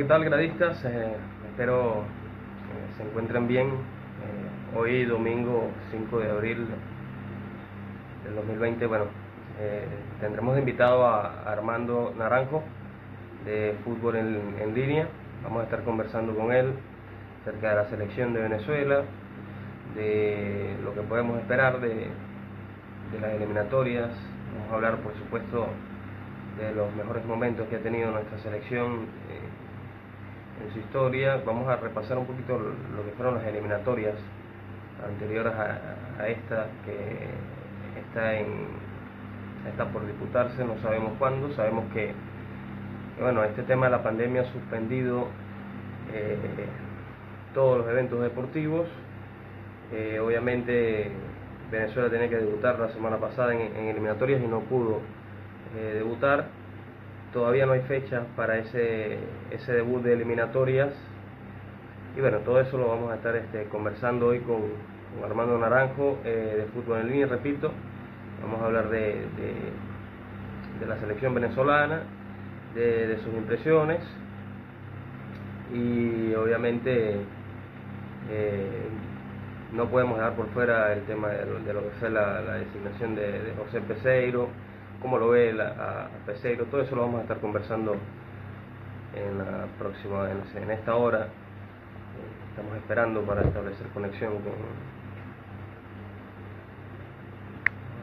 tal, gradistas? Espero se encuentren bien. Hoy, domingo 5 de abril del 2020, bueno, tendremos de invitado a Armando Naranjo de Fútbol en Línea. Vamos a estar conversando con él acerca de la selección de Venezuela, de lo que podemos esperar de las eliminatorias. Vamos a hablar, por supuesto, de los mejores momentos que ha tenido nuestra selección en su historia. Vamos a repasar un poquito lo que fueron las eliminatorias anteriores a esta, que está por disputarse, no sabemos cuándo. Sabemos que bueno, este tema de la pandemia ha suspendido todos los eventos deportivos. Obviamente Venezuela tenía que debutar la semana pasada en eliminatorias y no pudo debutar. Todavía no hay fecha para ese debut de eliminatorias. Y bueno, todo eso lo vamos a estar conversando hoy con Armando Naranjo de Fútbol en Línea, repito. Vamos a hablar de la selección venezolana, de sus impresiones y obviamente no podemos dejar por fuera el tema de lo que fue la designación de José Peseiro, cómo lo ve a Peseiro. Todo eso lo vamos a estar conversando en la próxima, en esta hora. Estamos esperando para establecer conexión con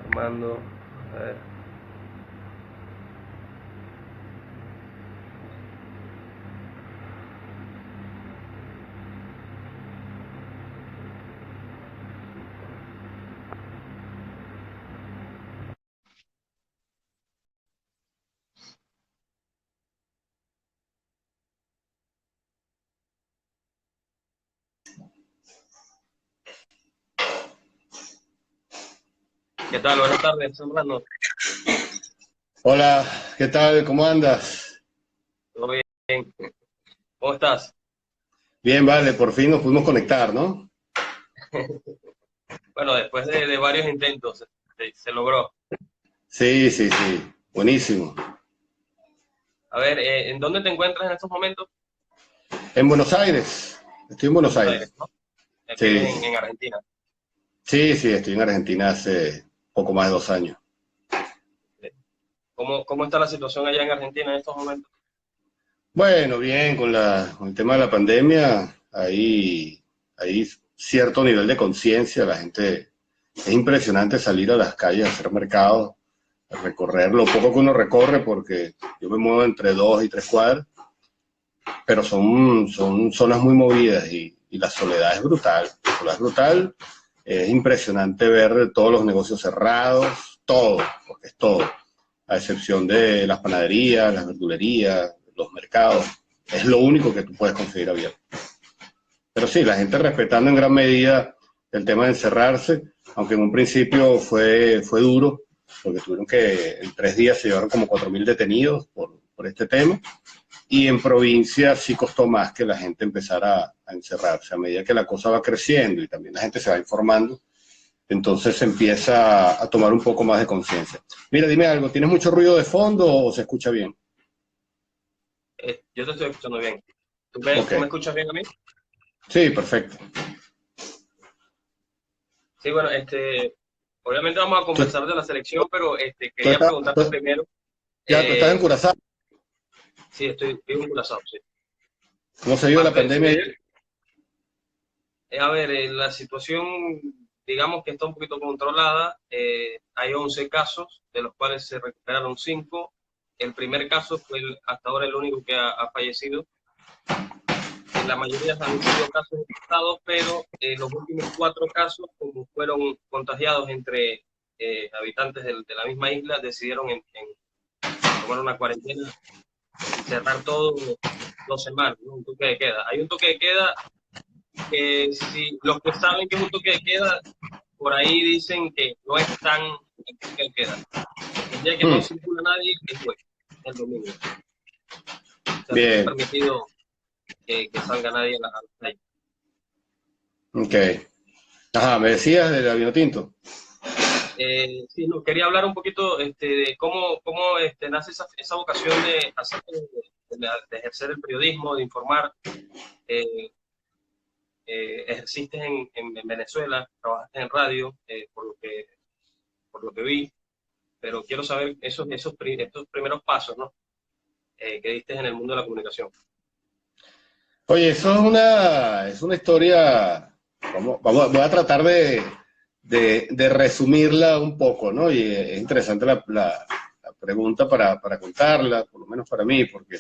Armando. A ver. ¿Qué tal? Buenas tardes, Armando. Hola, ¿qué tal? ¿Cómo andas? ¿Todo bien? ¿Cómo estás? Bien, vale, por fin nos pudimos conectar, ¿no? Bueno, después de varios intentos se logró. Sí, sí, sí, buenísimo. A ver, ¿en dónde te encuentras en estos momentos? En Buenos Aires, estoy en Buenos Buenos Aires, Aires. ¿no? Sí, Vives en Argentina. sí, sí, estoy en Argentina hace poco más de 2 años. ¿Cómo está la situación allá en Argentina en estos momentos? Bueno, bien, con el tema de la pandemia, hay cierto nivel de conciencia, la gente, es impresionante salir a las calles a hacer mercado, a recorrer lo poco que uno recorre, porque yo me muevo entre 2 y 3 cuadras, pero son zonas muy movidas y la soledad es brutal. La soledad es brutal, es impresionante ver todos los negocios cerrados, todo, porque es todo, a excepción de las panaderías, las verdulerías, los mercados. Es lo único que tú puedes conseguir abierto. Pero sí, la gente respetando en gran medida el tema de encerrarse, aunque en un principio fue duro, porque tuvieron que, en 3 días se llevaron como 4.000 detenidos por este tema. Y en provincia sí costó más que la gente empezara a encerrarse. A medida que la cosa va creciendo y también la gente se va informando, entonces se empieza a tomar un poco más de conciencia. Mira, dime algo, ¿tienes mucho ruido de fondo o se escucha bien? Yo te estoy escuchando bien. Ok, ¿Tú me escuchas bien a mí? sí, perfecto. Sí, bueno, obviamente vamos a ¿Tú, conversar de la selección, pero tú quería estás, preguntarte tú- primero. ya, tú estás en eh, Curazao? sí, vivo en Curazao, sí. ¿Cómo se ha ido la pandemia Sí. ahí? A ver, la situación, digamos que está un poquito controlada. Hay 11 casos, de los cuales se recuperaron 5. El primer caso fue hasta ahora el único que ha fallecido. La mayoría han sido casos importados, pero los últimos 4 casos, como fueron contagiados entre habitantes de la misma isla, decidieron tomar una cuarentena y cerrar todo 2 semanas, ¿no? Un toque de queda. Hay un toque de queda que, si los que saben que es un toque de queda, por ahí dicen que no es tan el toque de queda. El día que no Hmm, circula nadie es hoy, el domingo. O sea, no está bien, permitido que salga nadie a la calle. ok. Ajá, me decías del avión tinto. Sí, no, quería hablar un poquito de cómo nace esa vocación de hacer de ejercer el periodismo, de informar. Ejerciste en Venezuela, trabajaste en radio, por lo que vi, pero quiero saber estos primeros pasos, ¿no? Que diste en el mundo de la comunicación. Oye, eso es una historia, voy a tratar de resumirla un poco, ¿no? Y es interesante la pregunta para contarla, por lo menos para mí, porque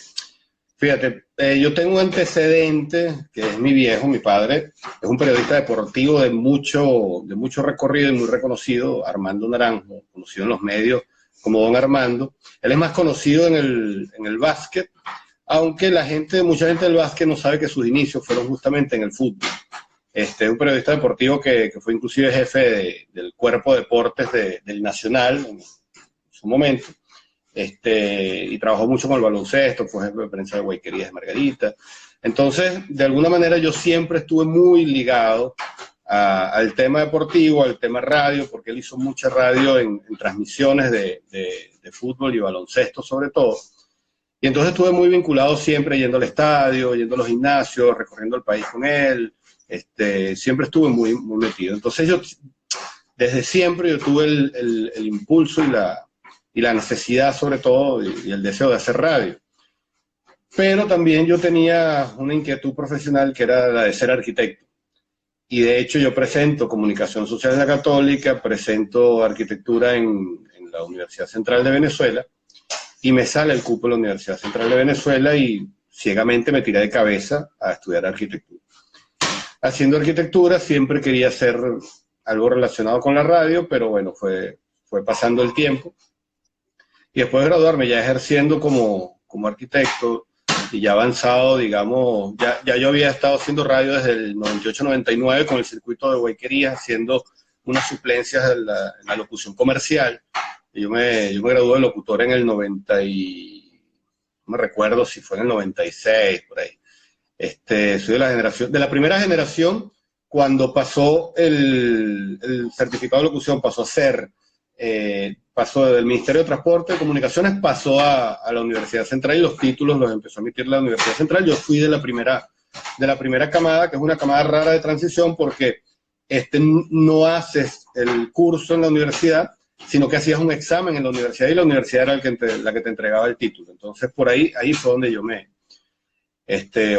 fíjate, yo tengo un antecedente que es mi viejo, mi padre, es un periodista deportivo de mucho recorrido y muy reconocido, Armando Naranjo, conocido en los medios como Don Armando. Él es más conocido en el básquet, aunque mucha gente del básquet no sabe que sus inicios fueron justamente en el fútbol. Un periodista deportivo que fue inclusive jefe del cuerpo de deportes del Nacional en su momento. Y trabajó mucho con el baloncesto, fue jefe de prensa de Guayquerías de Margarita. Entonces, de alguna manera yo siempre estuve muy ligado al tema deportivo, al tema radio, porque él hizo mucha radio en transmisiones de fútbol y baloncesto sobre todo. Y entonces estuve muy vinculado siempre yendo al estadio, yendo a los gimnasios, recorriendo el país con él. Siempre estuve muy, muy metido. Entonces desde siempre yo tuve el impulso y la necesidad sobre todo y el deseo de hacer radio. Pero también yo tenía una inquietud profesional que era la de ser arquitecto. Y de hecho yo presento comunicación social en la Católica, presento arquitectura en la Universidad Central de Venezuela y me sale el cupo de la Universidad Central de Venezuela y ciegamente me tiré de cabeza a estudiar arquitectura. Haciendo arquitectura siempre quería hacer algo relacionado con la radio, pero bueno, fue pasando el tiempo. Y después de graduarme, ya ejerciendo como arquitecto y ya avanzado, digamos, ya yo había estado haciendo radio desde el 98-99 con el circuito de Guayquerías, haciendo unas suplencias en la locución comercial. Y yo me gradué de locutor en el 90 y... no me recuerdo si fue en el 96, por ahí. Soy de la primera generación, cuando pasó el certificado de locución, pasó a ser... pasó del Ministerio de Transporte y Comunicaciones, pasó a la Universidad Central y los títulos los empezó a emitir la Universidad Central. Yo fui de la primera camada, que es una camada rara de transición porque no haces el curso en la universidad, sino que hacías un examen en la universidad y la universidad era la que te entregaba el título. Entonces por ahí fue donde yo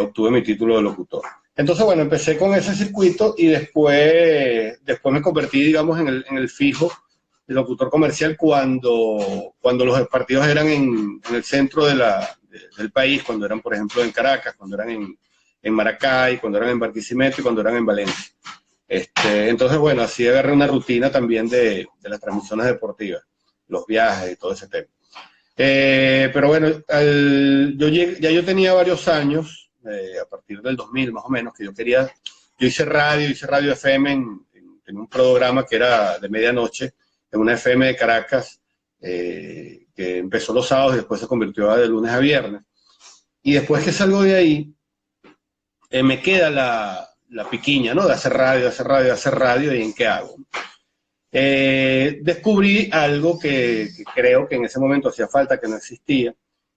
obtuve mi título de locutor. Entonces bueno, empecé con ese circuito y después me convertí, digamos, en el fijo de locutor comercial cuando los partidos eran en el centro del país, cuando eran, por ejemplo, en Caracas, cuando eran en Maracay, cuando eran en Barquisimeto y cuando eran en Valencia. Entonces, bueno, así agarré una rutina también de las transmisiones deportivas, los viajes y todo ese tema. Pero bueno, yo tenía varios años, a partir del 2000 más o menos, que yo hice radio FM en un programa que era de medianoche, en una FM de Caracas, que empezó los sábados y después se convirtió de lunes a viernes. Y después que salgo de ahí, me queda la piquiña, ¿no? De hacer radio, ¿y en qué hago? Descubrí algo que creo que en ese momento hacía falta, que no existía,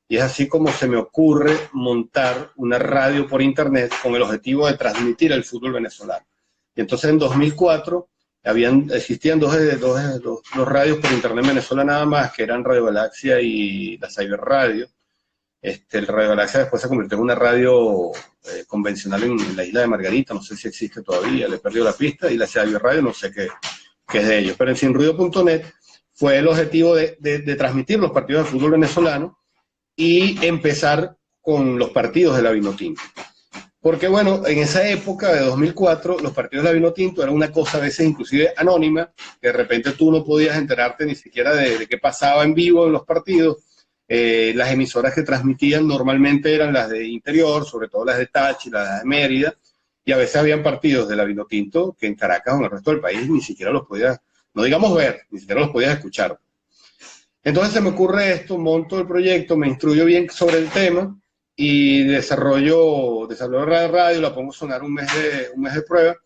y es así como se me ocurre montar una radio por internet con el objetivo de transmitir el fútbol venezolano. Y entonces en 2004 existían dos radios por internet en Venezuela nada más, que eran Radio Galaxia y la Cyber Radio. El Radio Galaxia después se convirtió en una radio convencional en la isla de Margarita, no sé si existe todavía, le he perdido la pista, y la Cyber Radio no sé qué es de ellos. Pero en sinruido.net fue el objetivo de transmitir los partidos de fútbol venezolano y empezar con los partidos de la Vinotinto. Porque bueno, en esa época de 2004, los partidos de la Vinotinto eran una cosa a veces inclusive anónima, que de repente tú no podías enterarte ni siquiera de qué pasaba en vivo en los partidos. Las emisoras que transmitían normalmente eran las de interior, sobre todo las de Táchira y las de Mérida, y a veces habían partidos de la Vinotinto que en Caracas o en el resto del país ni siquiera los podías, no digamos ver, ni siquiera los podías escuchar. Entonces se me ocurre esto, monto el proyecto, me instruyo bien sobre el tema, y desarrollo radio, la pongo a sonar un mes de prueba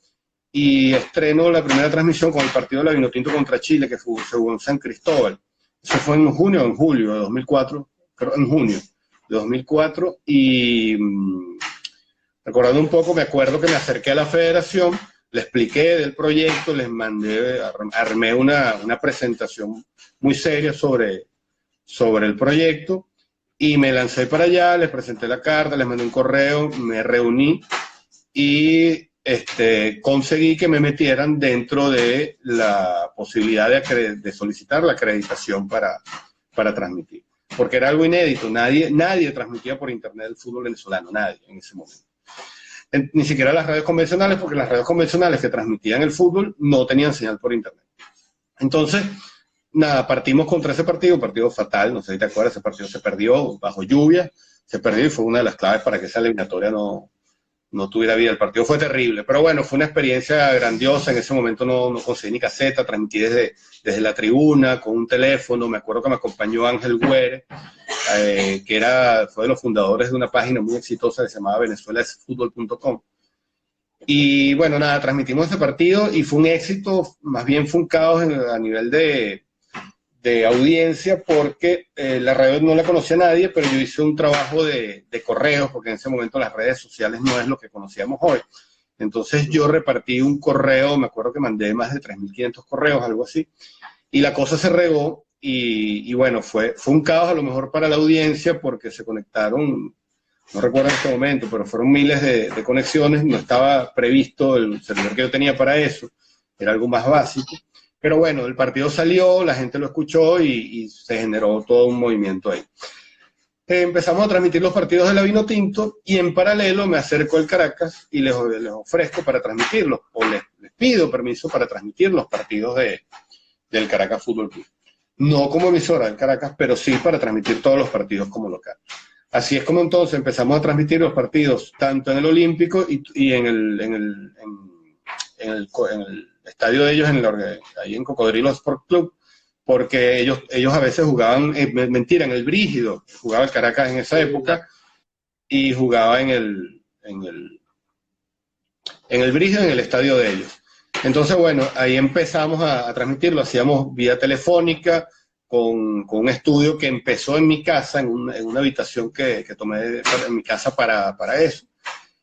y estreno la primera transmisión con el partido de la Vinotinto contra Chile, que se jugó en San Cristóbal. Eso fue en junio o en julio de 2004, creo en junio. de 2004, y recordando un poco, me acuerdo que me acerqué a la federación, le expliqué del proyecto, les mandé, armé una presentación muy seria sobre el proyecto, y me lancé para allá, les presenté la carta, les mandé un correo, me reuní y conseguí que me metieran dentro de la posibilidad de solicitar la acreditación para transmitir. Porque era algo inédito, nadie transmitía por internet el fútbol venezolano, nadie en ese momento. Ni siquiera las radios convencionales, porque las radios convencionales que transmitían el fútbol no tenían señal por internet. Entonces, nada, partimos contra ese partido, un partido fatal, no sé si te acuerdas, ese partido se perdió bajo lluvia, se perdió y fue una de las claves para que esa eliminatoria no tuviera vida. El partido fue terrible, pero bueno, fue una experiencia grandiosa. En ese momento no conseguí ni caseta, transmití desde la tribuna, con un teléfono. Me acuerdo que me acompañó Ángel Güere, que fue de los fundadores de una página muy exitosa que se llamaba venezuelasfutbol.com. Y bueno, nada, transmitimos ese partido y fue un éxito, más bien fue un caos a nivel de audiencia, porque la radio no la conocía nadie, pero yo hice un trabajo de correos, porque en ese momento las redes sociales no es lo que conocíamos hoy. Entonces yo repartí un correo, me acuerdo que mandé más de 3.500 correos, algo así, y la cosa se regó, y bueno, fue un caos a lo mejor para la audiencia, porque se conectaron, no recuerdo en este momento, pero fueron miles de conexiones, no estaba previsto el servidor que yo tenía para eso, era algo más básico. Pero bueno, el partido salió, la gente lo escuchó y se generó todo un movimiento ahí. Empezamos a transmitir los partidos de la Vinotinto y en paralelo me acerco al Caracas y les ofrezco para transmitirlos, o les pido permiso para transmitir los partidos del Caracas Fútbol Club. No como emisora del Caracas, pero sí para transmitir todos los partidos como local. Así es como entonces empezamos a transmitir los partidos tanto en el Olímpico y en el estadio de ellos, ahí en Cocodrilo Sport Club, porque ellos a veces jugaban, mentira, en el Brígido, jugaba el Caracas en esa época, y jugaba en el Brígido, en el estadio de ellos. Entonces, bueno, ahí empezamos a transmitirlo, hacíamos vía telefónica, con un estudio que empezó en mi casa, en una habitación que tomé en mi casa para eso.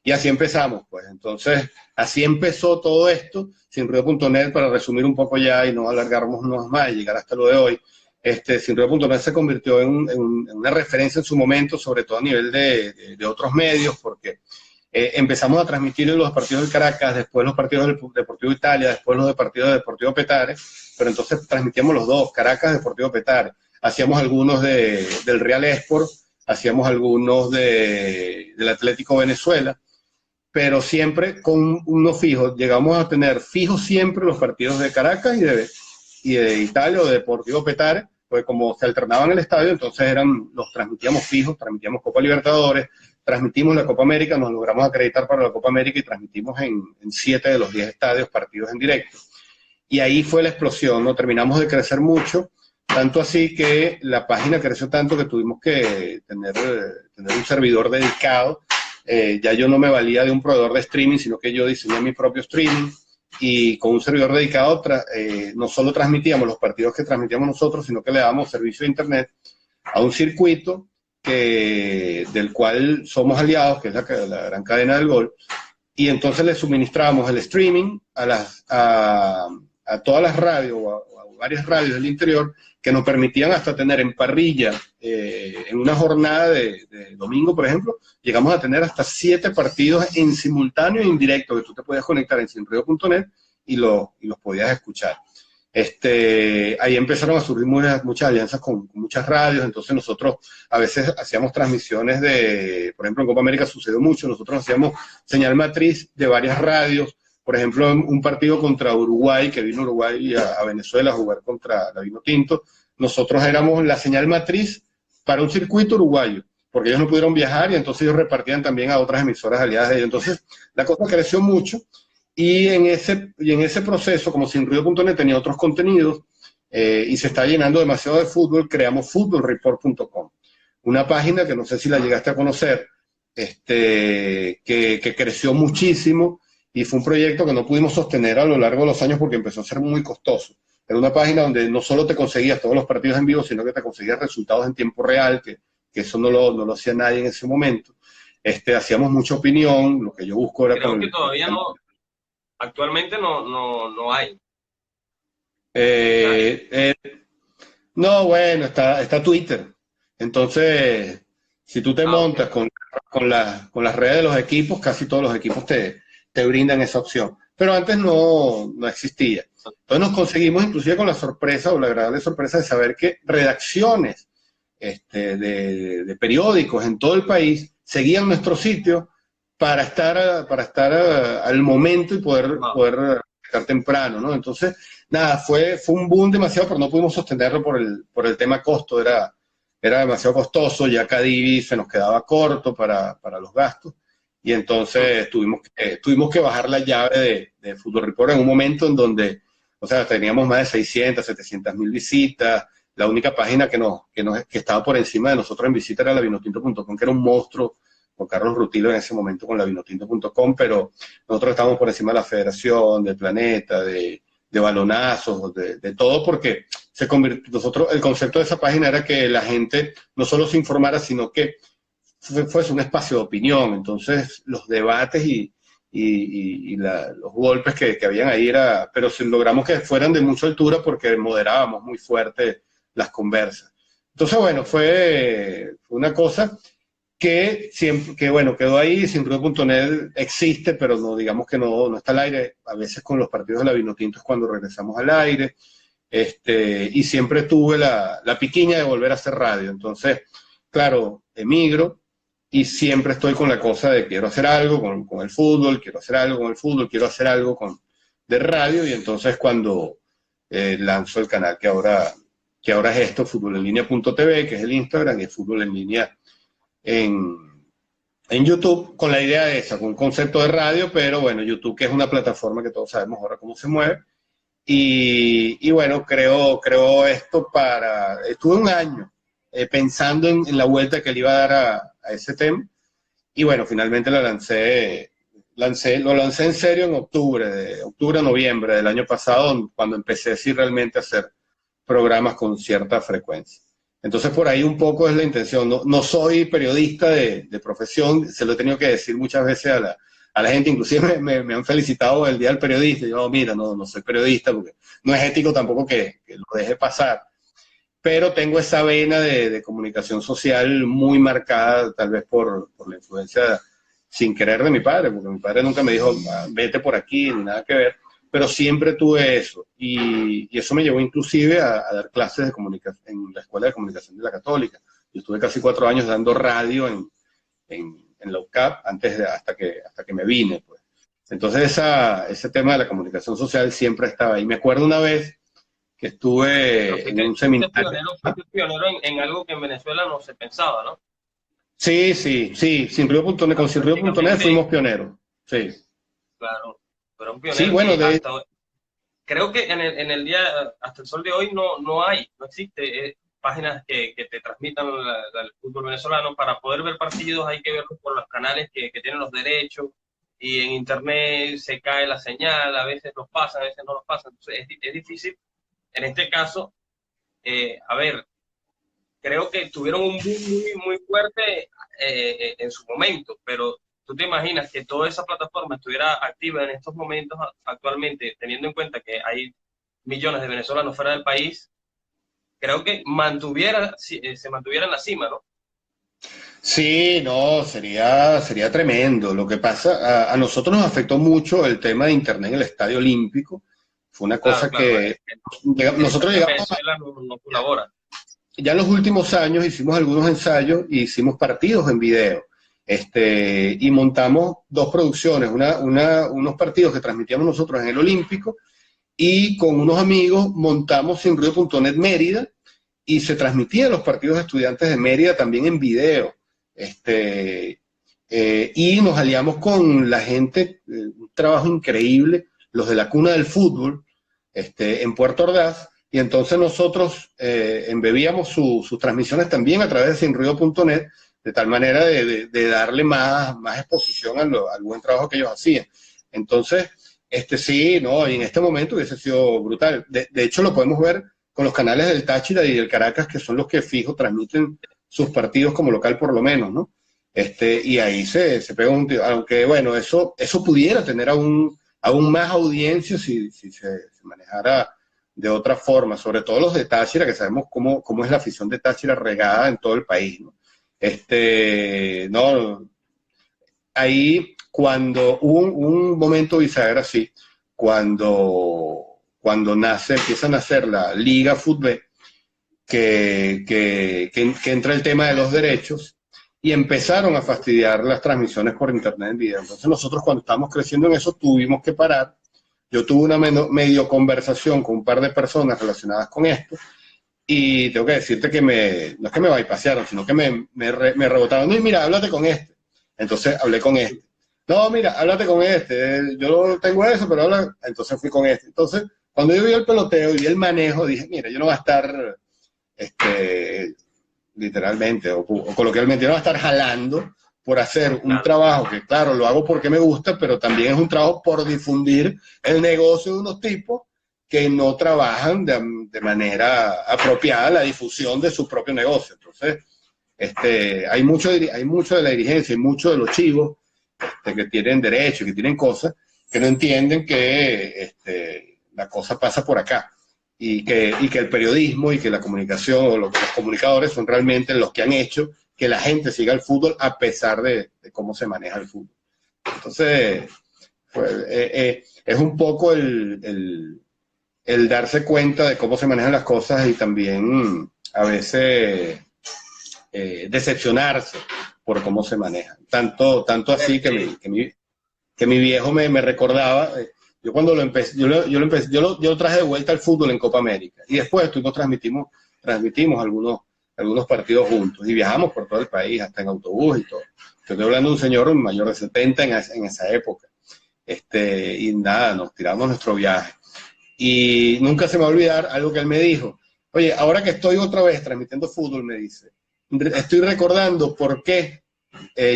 Y así empezamos, pues. Entonces, así empezó todo esto, Sinruido.net, para resumir un poco ya y no alargarnos más y llegar hasta lo de hoy. Sinruido.net se convirtió en una referencia en su momento, sobre todo a nivel de otros medios, porque empezamos a transmitir los partidos del Caracas, después los partidos del Deportivo Italia, después los partidos del Deportivo Petare, pero entonces transmitíamos los dos, Caracas, Deportivo Petare. Hacíamos algunos del Real Esport, hacíamos algunos del Atlético Venezuela, pero siempre con uno fijo. Llegamos a tener fijos siempre los partidos de Caracas y de Italia o de Deportivo Petare, porque como se alternaban en el estadio, entonces los transmitíamos fijos, transmitíamos Copa Libertadores, transmitimos la Copa América, nos logramos acreditar para la Copa América y transmitimos en 7 de los 10 estadios partidos en directo. Y ahí fue la explosión, ¿no? Terminamos de crecer mucho, tanto así que la página creció tanto que tuvimos que tener un servidor dedicado. Ya yo no me valía de un proveedor de streaming, sino que yo diseñé mi propio streaming, y con un servidor dedicado no solo transmitíamos los partidos que transmitíamos nosotros, sino que le dábamos servicio de internet a un circuito del cual somos aliados, que es la gran cadena del gol, y entonces le suministrábamos el streaming a todas las radios, o a varias radios del interior, que nos permitían hasta tener en parrilla, en una jornada de domingo, por ejemplo, llegamos a tener hasta 7 partidos en simultáneo e en directo, que tú te podías conectar en sinruido.net y los podías escuchar. Ahí empezaron a surgir muchas alianzas con muchas radios. Entonces nosotros a veces hacíamos transmisiones por ejemplo, en Copa América sucedió mucho, nosotros hacíamos señal matriz de varias radios. Por ejemplo, un partido contra Uruguay, que vino Uruguay a Venezuela a jugar contra la Vinotinto, nosotros éramos la señal matriz para un circuito uruguayo, porque ellos no pudieron viajar y entonces ellos repartían también a otras emisoras aliadas de ellos. Entonces la cosa creció mucho, y en ese proceso, como Sinruido.net tenía otros contenidos y se está llenando demasiado de fútbol, creamos footballreport.com, una página que no sé si la llegaste a conocer, que creció muchísimo. Y fue un proyecto que no pudimos sostener a lo largo de los años porque empezó a ser muy costoso. Era una página donde no solo te conseguías todos los partidos en vivo, sino que te conseguías resultados en tiempo real, que que eso no lo hacía nadie en ese momento. Hacíamos mucha opinión, lo que yo busco era... Creo que todavía no, actualmente no hay. Eh, no, bueno, está Twitter. Entonces, si tú te montas Ok. con las redes de los equipos, casi todos los equipos te brindan esa opción. Pero antes no existía. Entonces nos conseguimos inclusive con la sorpresa o la agradable sorpresa de saber que redacciones de periódicos en todo el país seguían nuestro sitio para estar al momento y poder estar temprano, ¿no? Entonces, nada, fue un boom demasiado, pero no pudimos sostenerlo por el tema costo, era demasiado costoso, ya Cadivi se nos quedaba corto para los gastos, y entonces tuvimos que bajar la llave de Fútbol Report en un momento en donde, o sea, teníamos más de 600, 700 mil visitas, la única página que estaba por encima de nosotros en visita era lavinotinto.com, que era un monstruo, con Carlos Rutilo en ese momento con lavinotinto.com, pero nosotros estábamos por encima de la Federación, del Planeta, de balonazos, de todo, porque el concepto de esa página era que la gente no solo se informara, sino que fuese un espacio de opinión. Entonces, los debates los golpes que habían ahí pero logramos que fueran de mucha altura porque moderábamos muy fuerte las conversas. Entonces, bueno, fue una cosa bueno, quedó ahí, siempre.net existe, pero no, digamos que no está al aire. A veces con los partidos de la Vinotinto es cuando regresamos al aire. Y siempre tuve la piquiña de volver a hacer radio. Entonces, claro, emigro y siempre estoy con la cosa de quiero hacer algo con el fútbol, quiero hacer algo con el fútbol, quiero hacer algo de radio, y entonces cuando lanzo el canal que ahora es esto, futbolenlinea.tv, que es el Instagram, y Fútbol en Línea en YouTube, con la idea esa, con un concepto de radio, pero bueno, YouTube, que es una plataforma que todos sabemos ahora cómo se mueve, y bueno, creo esto estuve un año pensando en la vuelta que le iba a dar a ese tema, y bueno, finalmente lo lancé en serio en octubre, noviembre del año pasado, cuando empecé sí realmente a hacer programas con cierta frecuencia. Entonces, por ahí un poco es la intención. No soy periodista de profesión, se lo he tenido que decir muchas veces a la gente, inclusive me han felicitado el Día del Periodista. Yo, mira, no soy periodista porque no es ético tampoco que lo deje pasar. Pero tengo esa vena de comunicación social muy marcada, tal vez por la influencia sin querer de mi padre, porque mi padre nunca me dijo, vete por aquí, ni nada que ver, pero siempre tuve eso, y eso me llevó inclusive a dar clases de comunicación en la Escuela de Comunicación de la Católica. Yo estuve casi 4 años dando radio en la UCAP hasta que me vine, pues. Entonces ese tema de la comunicación social siempre estaba ahí. Me acuerdo una vez que estuve en un seminario. Fuiste pionero en algo que en Venezuela no se pensaba, ¿no? Sí, Sinrío.net, con Sinrío.net fuimos pioneros, sí. Claro, pero un Sí, pionero bueno, que hasta hoy, creo que en el día, hasta el sol de hoy, no existe páginas que te transmitan el fútbol venezolano. Para poder ver partidos hay que verlos por los canales que tienen los derechos, y en internet se cae la señal, a veces los pasan, a veces no los pasan. Entonces es difícil. En este caso, a ver, creo que tuvieron un boom muy fuerte en su momento, pero tú te imaginas que toda esa plataforma estuviera activa en estos momentos actualmente, teniendo en cuenta que hay millones de venezolanos fuera del país. Creo que se mantuviera en la cima, ¿no? Sí, no, sería tremendo. Lo que pasa, a nosotros nos afectó mucho el tema de Internet en el Estadio Olímpico. Fue una Claro, cosa que nosotros en llegamos Venezuela no colabora. ya en los últimos años hicimos algunos ensayos y hicimos partidos en video. Y montamos 2 producciones, unos partidos que transmitíamos nosotros en el Olímpico, y con unos amigos montamos Sinrío.net Mérida, y se transmitían los partidos de Estudiantes de Mérida también en video. Y nos aliamos con la gente, un trabajo increíble, los de la Cuna del Fútbol, en Puerto Ordaz, y entonces nosotros embebíamos sus transmisiones también a través de Sinrío.net, de tal manera de darle más exposición al buen trabajo que ellos hacían. Entonces, sí, no, y en este momento hubiese sido brutal. De hecho, lo podemos ver con los canales del Táchira y del Caracas, que son los que fijo transmiten sus partidos como local por lo menos, ¿no? Y ahí se pega un tiro, aunque bueno, eso pudiera tener aún más audiencia si se manejara de otra forma, sobre todo los de Táchira, que sabemos cómo es la afición de Táchira regada en todo el país, ¿no? No, ahí cuando hubo un momento bisagra así, cuando empieza a nacer la Liga Fútbol, que entra el tema de los derechos, y empezaron a fastidiar las transmisiones por internet en video. Entonces nosotros cuando estábamos creciendo en eso tuvimos que parar. Yo tuve una medio conversación con un par de personas relacionadas con esto, y tengo que decirte que no es que me bypasearon, sino que me rebotaron. Y mira, háblate con este. Entonces hablé con este. No, mira, háblate con este. Yo no tengo eso, pero habla. Entonces fui con este. Entonces, cuando yo vi el peloteo y vi el manejo, dije, mira, yo no voy a estar, literalmente o coloquialmente, yo no voy a estar jalando por hacer un trabajo que, claro, lo hago porque me gusta, pero también es un trabajo por difundir el negocio de unos tipos que no trabajan de manera apropiada la difusión de su propio negocio. Entonces, hay mucho de la dirigencia y mucho de los chivos que tienen derechos, que tienen cosas, que no entienden que la cosa pasa por acá. Y que el periodismo y que la comunicación o los comunicadores son realmente los que han hecho que la gente siga el fútbol a pesar de cómo se maneja el fútbol. Entonces, pues, es un poco el darse cuenta de cómo se manejan las cosas y también a veces decepcionarse por cómo se manejan. Tanto así que mi viejo me recordaba. Yo cuando lo empecé, yo lo traje de vuelta al fútbol en Copa América. Y después nos transmitimos algunos partidos juntos. Y viajamos por todo el país, hasta en autobús y todo. Yo estoy hablando de un señor mayor de 70 en esa época. Y nada, nos tiramos nuestro viaje. Y nunca se me va a olvidar algo que él me dijo. Oye, ahora que estoy otra vez transmitiendo fútbol, me dice, estoy recordando por qué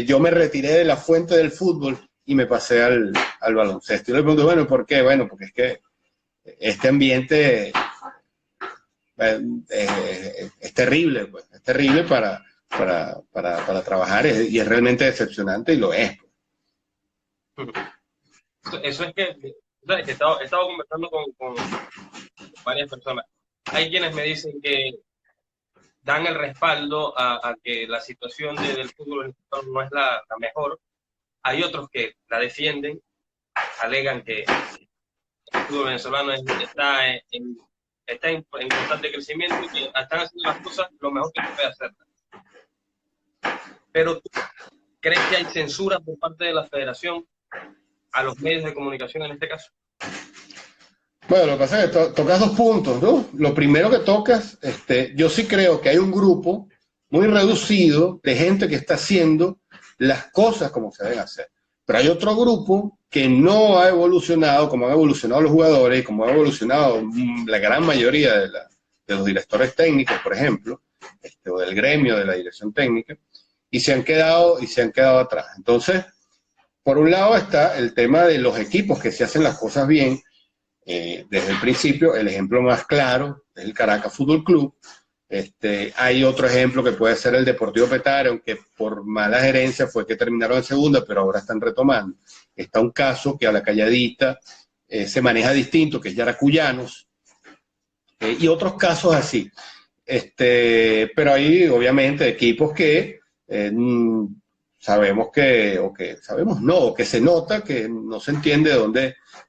yo me retiré de la fuente del fútbol y me pasé al baloncesto. Y yo le pregunto, bueno, ¿por qué? Bueno, porque es que este ambiente es terrible, pues. Es terrible para trabajar y es realmente decepcionante y lo es. Pues. Eso es que he estado conversando con varias personas. Hay quienes me dicen que dan el respaldo a que la situación del fútbol no es la mejor. Hay otros que la defienden, alegan que el fútbol venezolano está en constante crecimiento y que están haciendo las cosas lo mejor que se puede hacer. Pero ¿tú crees que hay censura por parte de la federación a los medios de comunicación en este caso? Bueno, lo que pasa es que tocas dos puntos, ¿no? Lo primero que tocas, yo sí creo que hay un grupo muy reducido de gente que está haciendo las cosas como se deben hacer. Pero hay otro grupo que no ha evolucionado como han evolucionado los jugadores y como ha evolucionado la gran mayoría de los directores técnicos, por ejemplo, o del gremio de la dirección técnica, y se han quedado atrás. Entonces, por un lado está el tema de los equipos que se hacen las cosas bien desde el principio. El ejemplo más claro es el Caracas Fútbol Club. Hay otro ejemplo que puede ser el Deportivo Petare, aunque por mala gerencia fue que terminaron en segunda, pero ahora están retomando. Está un caso que a la calladita se maneja distinto, que es Yaracuyanos, y otros casos así. Pero hay obviamente equipos que sabemos que se nota que no se entiende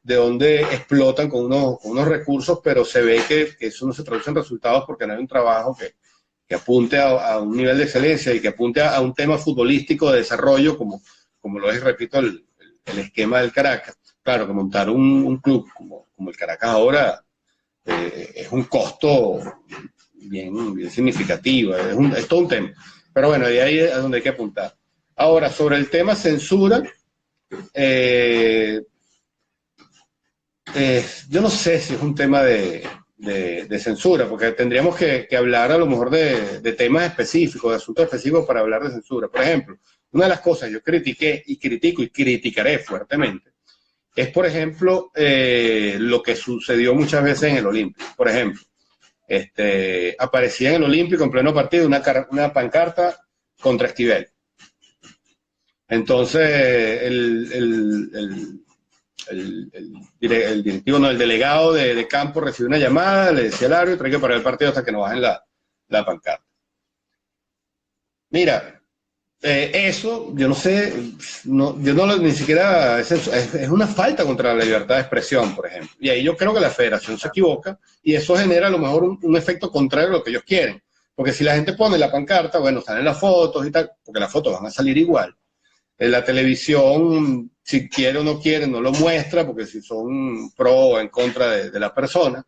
de dónde explotan con unos recursos, pero se ve que eso no se traduce en resultados porque no hay un trabajo que apunte a un nivel de excelencia y que apunte a un tema futbolístico de desarrollo como lo es, repito, el esquema del Caracas. Claro que montar un club como el Caracas ahora es un costo bien significativo, es todo un tema. Pero bueno, de ahí es a donde hay que apuntar. Ahora, sobre el tema censura, yo no sé si es un tema de censura, porque tendríamos que hablar a lo mejor de temas específicos, de asuntos específicos para hablar de censura. Por ejemplo, una de las cosas que yo critiqué y critico y criticaré fuertemente es, por ejemplo, lo que sucedió muchas veces en el Olímpico. Por ejemplo, aparecía en el Olímpico en pleno partido una pancarta contra Esquivel. Entonces, el directivo, no, el delegado de campo recibió una llamada, le decía al árbitro, hay que parar el partido hasta que nos bajen la pancarta. Mira, eso, yo no sé, yo no ni siquiera, es una falta contra la libertad de expresión, por ejemplo. Y ahí yo creo que la federación se equivoca y eso genera a lo mejor un efecto contrario a lo que ellos quieren. Porque si la gente pone la pancarta, bueno, salen las fotos y tal, porque las fotos van a salir igual. En la televisión, si quiere o no quiere, no lo muestra, porque si son pro o en contra de la persona,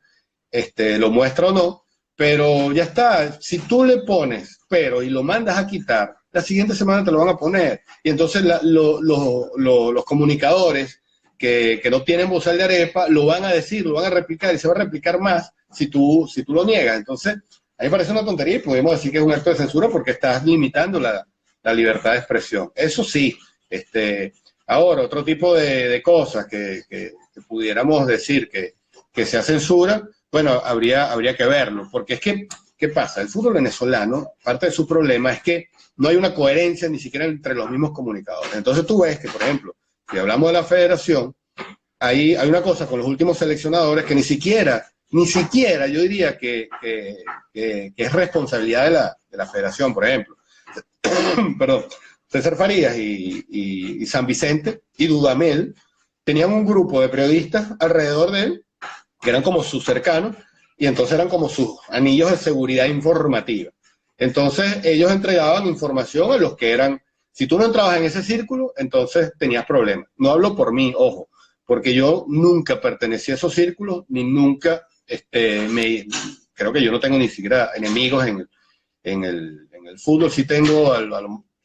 lo muestra o no, pero ya está. Si tú le pones pero y lo mandas a quitar, la siguiente semana te lo van a poner. Y entonces los comunicadores que no tienen bozal de arepa lo van a decir, lo van a replicar y se va a replicar más si tú lo niegas. Entonces, a mí me parece una tontería y podemos decir que es un acto de censura porque estás limitando la libertad de expresión. Eso sí, ahora otro tipo de cosas que pudiéramos decir que sea censura, bueno, habría que verlo, porque es que, ¿qué pasa? El fútbol venezolano, parte de su problema es que no hay una coherencia ni siquiera entre los mismos comunicadores. Entonces tú ves que, por ejemplo, si hablamos de la federación, hay una cosa con los últimos seleccionadores que ni siquiera yo diría que es responsabilidad de la federación, por ejemplo. Perdón, César Farías y San Vicente y Dudamel tenían un grupo de periodistas alrededor de él que eran como sus cercanos y entonces eran como sus anillos de seguridad informativa. Entonces ellos entregaban información a los que eran, si tú no entrabas en ese círculo, entonces tenías problemas. No hablo por mí, ojo, porque yo nunca pertenecí a esos círculos, ni nunca, creo que yo no tengo ni siquiera enemigos en el fútbol. Sí tengo,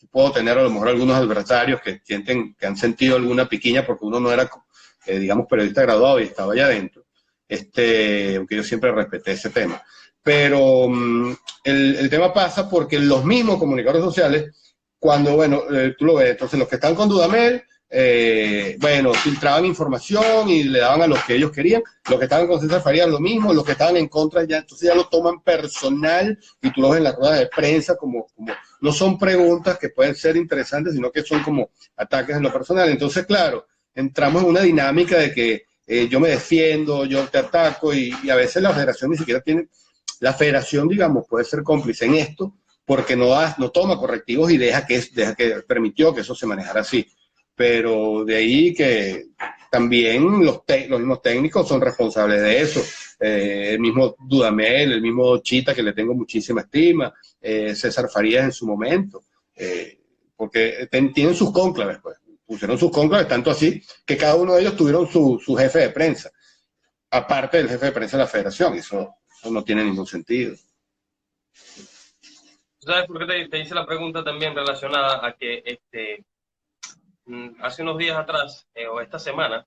puedo tener a lo mejor algunos adversarios que sienten, que han sentido alguna piquiña porque uno no era, digamos, periodista graduado y estaba allá adentro. Aunque yo siempre respeté ese tema. Pero el tema pasa porque los mismos comunicadores sociales, cuando, bueno, tú lo ves, entonces los que están con Dudamel, bueno, filtraban información y le daban a los que ellos querían, los que estaban con César Farías lo mismo, los que estaban en contra ya, entonces ya lo toman personal y tú lo ves en las ruedas de prensa como no son preguntas que pueden ser interesantes, sino que son como ataques en lo personal. Entonces, claro, entramos en una dinámica de que yo me defiendo, yo te ataco y a veces la federación ni siquiera tiene, la federación, digamos, puede ser cómplice en esto porque no toma correctivos y deja que permitió que eso se manejara así. Pero de ahí que también los mismos técnicos son responsables de eso. El mismo Dudamel, el mismo Chita, que le tengo muchísima estima, César Farías en su momento, porque tienen sus cónclaves, pues. Pusieron sus cónclaves, tanto así que cada uno de ellos tuvieron su jefe de prensa, aparte del jefe de prensa de la federación. Eso no tiene ningún sentido. ¿Sabes por qué te hice la pregunta también relacionada a que hace unos días atrás, o esta semana,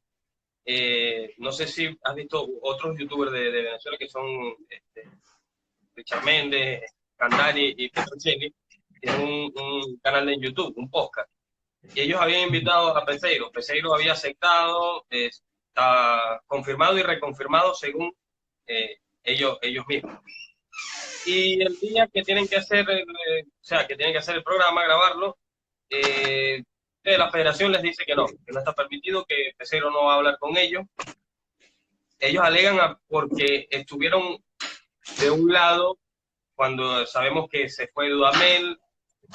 no sé si has visto otros youtubers de Venezuela que son Richard Méndez, Candari y Petrocelli, tienen un canal en YouTube, un podcast. Y ellos habían invitado a Peseiro. Peseiro había aceptado, está confirmado y reconfirmado según ellos mismos. Y el día que tienen que hacer, el programa, grabarlo, la federación les dice que no está permitido, que Peseiro no va a hablar con ellos. Ellos alegan porque estuvieron de un lado cuando sabemos que se fue Dudamel,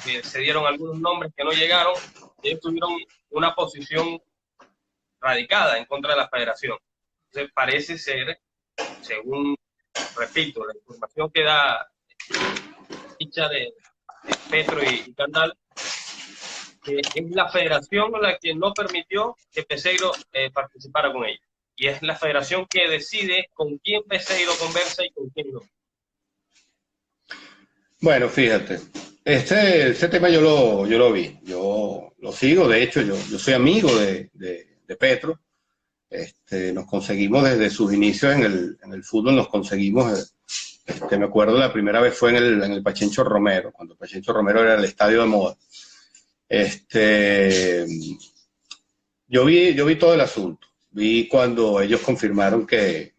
que se dieron algunos nombres que no llegaron, ellos tuvieron una posición radicada en contra de la federación. Entonces parece ser, según, repito, la información que da ficha de Petro y Candal, que es la federación la que no permitió que Peseiro participara con ellos. Y es la federación que decide con quién Peseiro conversa y con quién no. Bueno, fíjate, ese tema yo lo vi, yo lo sigo, de hecho yo soy amigo de Petro. Nos conseguimos desde sus inicios en el fútbol, nos conseguimos, me acuerdo la primera vez fue en el Pachencho Romero, cuando Pachencho Romero era el estadio de moda. Yo vi todo el asunto, vi cuando ellos confirmaron que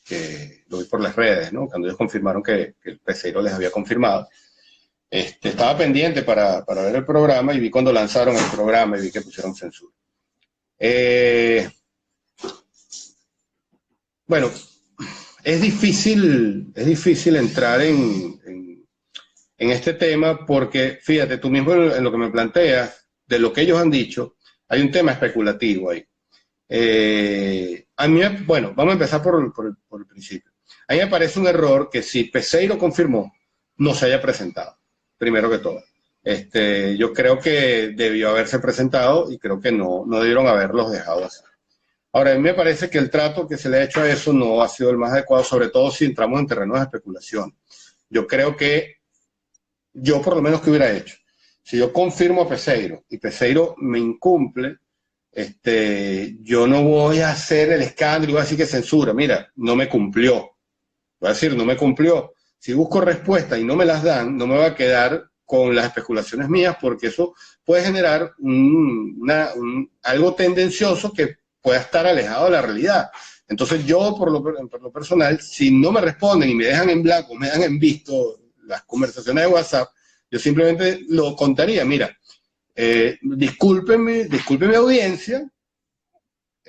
que lo vi por las redes, ¿no? Cuando ellos confirmaron que el Peseiro les había confirmado. Estaba pendiente para ver el programa y vi cuando lanzaron el programa y vi que pusieron censura. Bueno, es difícil entrar en este tema porque, fíjate, tú mismo en lo que me planteas, de lo que ellos han dicho, hay un tema especulativo ahí. A mí, bueno, vamos a empezar por el principio. A mí me parece un error que si Peseiro confirmó, no se haya presentado, primero que todo. Yo creo que debió haberse presentado y creo que no debieron haberlos dejado así. Ahora, a mí me parece que el trato que se le ha hecho a eso no ha sido el más adecuado, sobre todo si entramos en terrenos de especulación. Yo creo que yo por lo menos que hubiera hecho, si yo confirmo a Peseiro y Peseiro me incumple, yo no voy a hacer el escándalo y voy a decir que censura. Mira, no me cumplió. Voy a decir, no me cumplió. Si busco respuestas y no me las dan, no me va a quedar con las especulaciones mías porque eso puede generar algo tendencioso que pueda estar alejado de la realidad. Entonces yo, por lo personal, si no me responden y me dejan en blanco, me dejan en visto las conversaciones de WhatsApp, yo simplemente lo contaría. Mira, discúlpenme audiencia,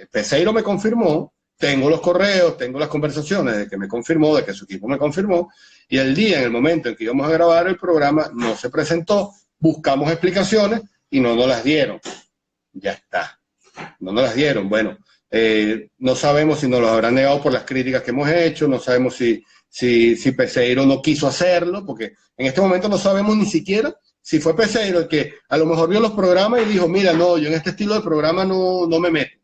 Peseiro me confirmó, tengo los correos, tengo las conversaciones de que me confirmó, de que su equipo me confirmó, y el día, en el momento en que íbamos a grabar el programa, no se presentó, buscamos explicaciones y no nos las dieron. Ya está, no nos las dieron. Bueno, no sabemos si nos los habrán negado por las críticas que hemos hecho, no sabemos si Peseiro no quiso hacerlo, porque en este momento no sabemos ni siquiera si fue Peseiro el que a lo mejor vio los programas y dijo, mira, no, yo en este estilo de programa no me meto.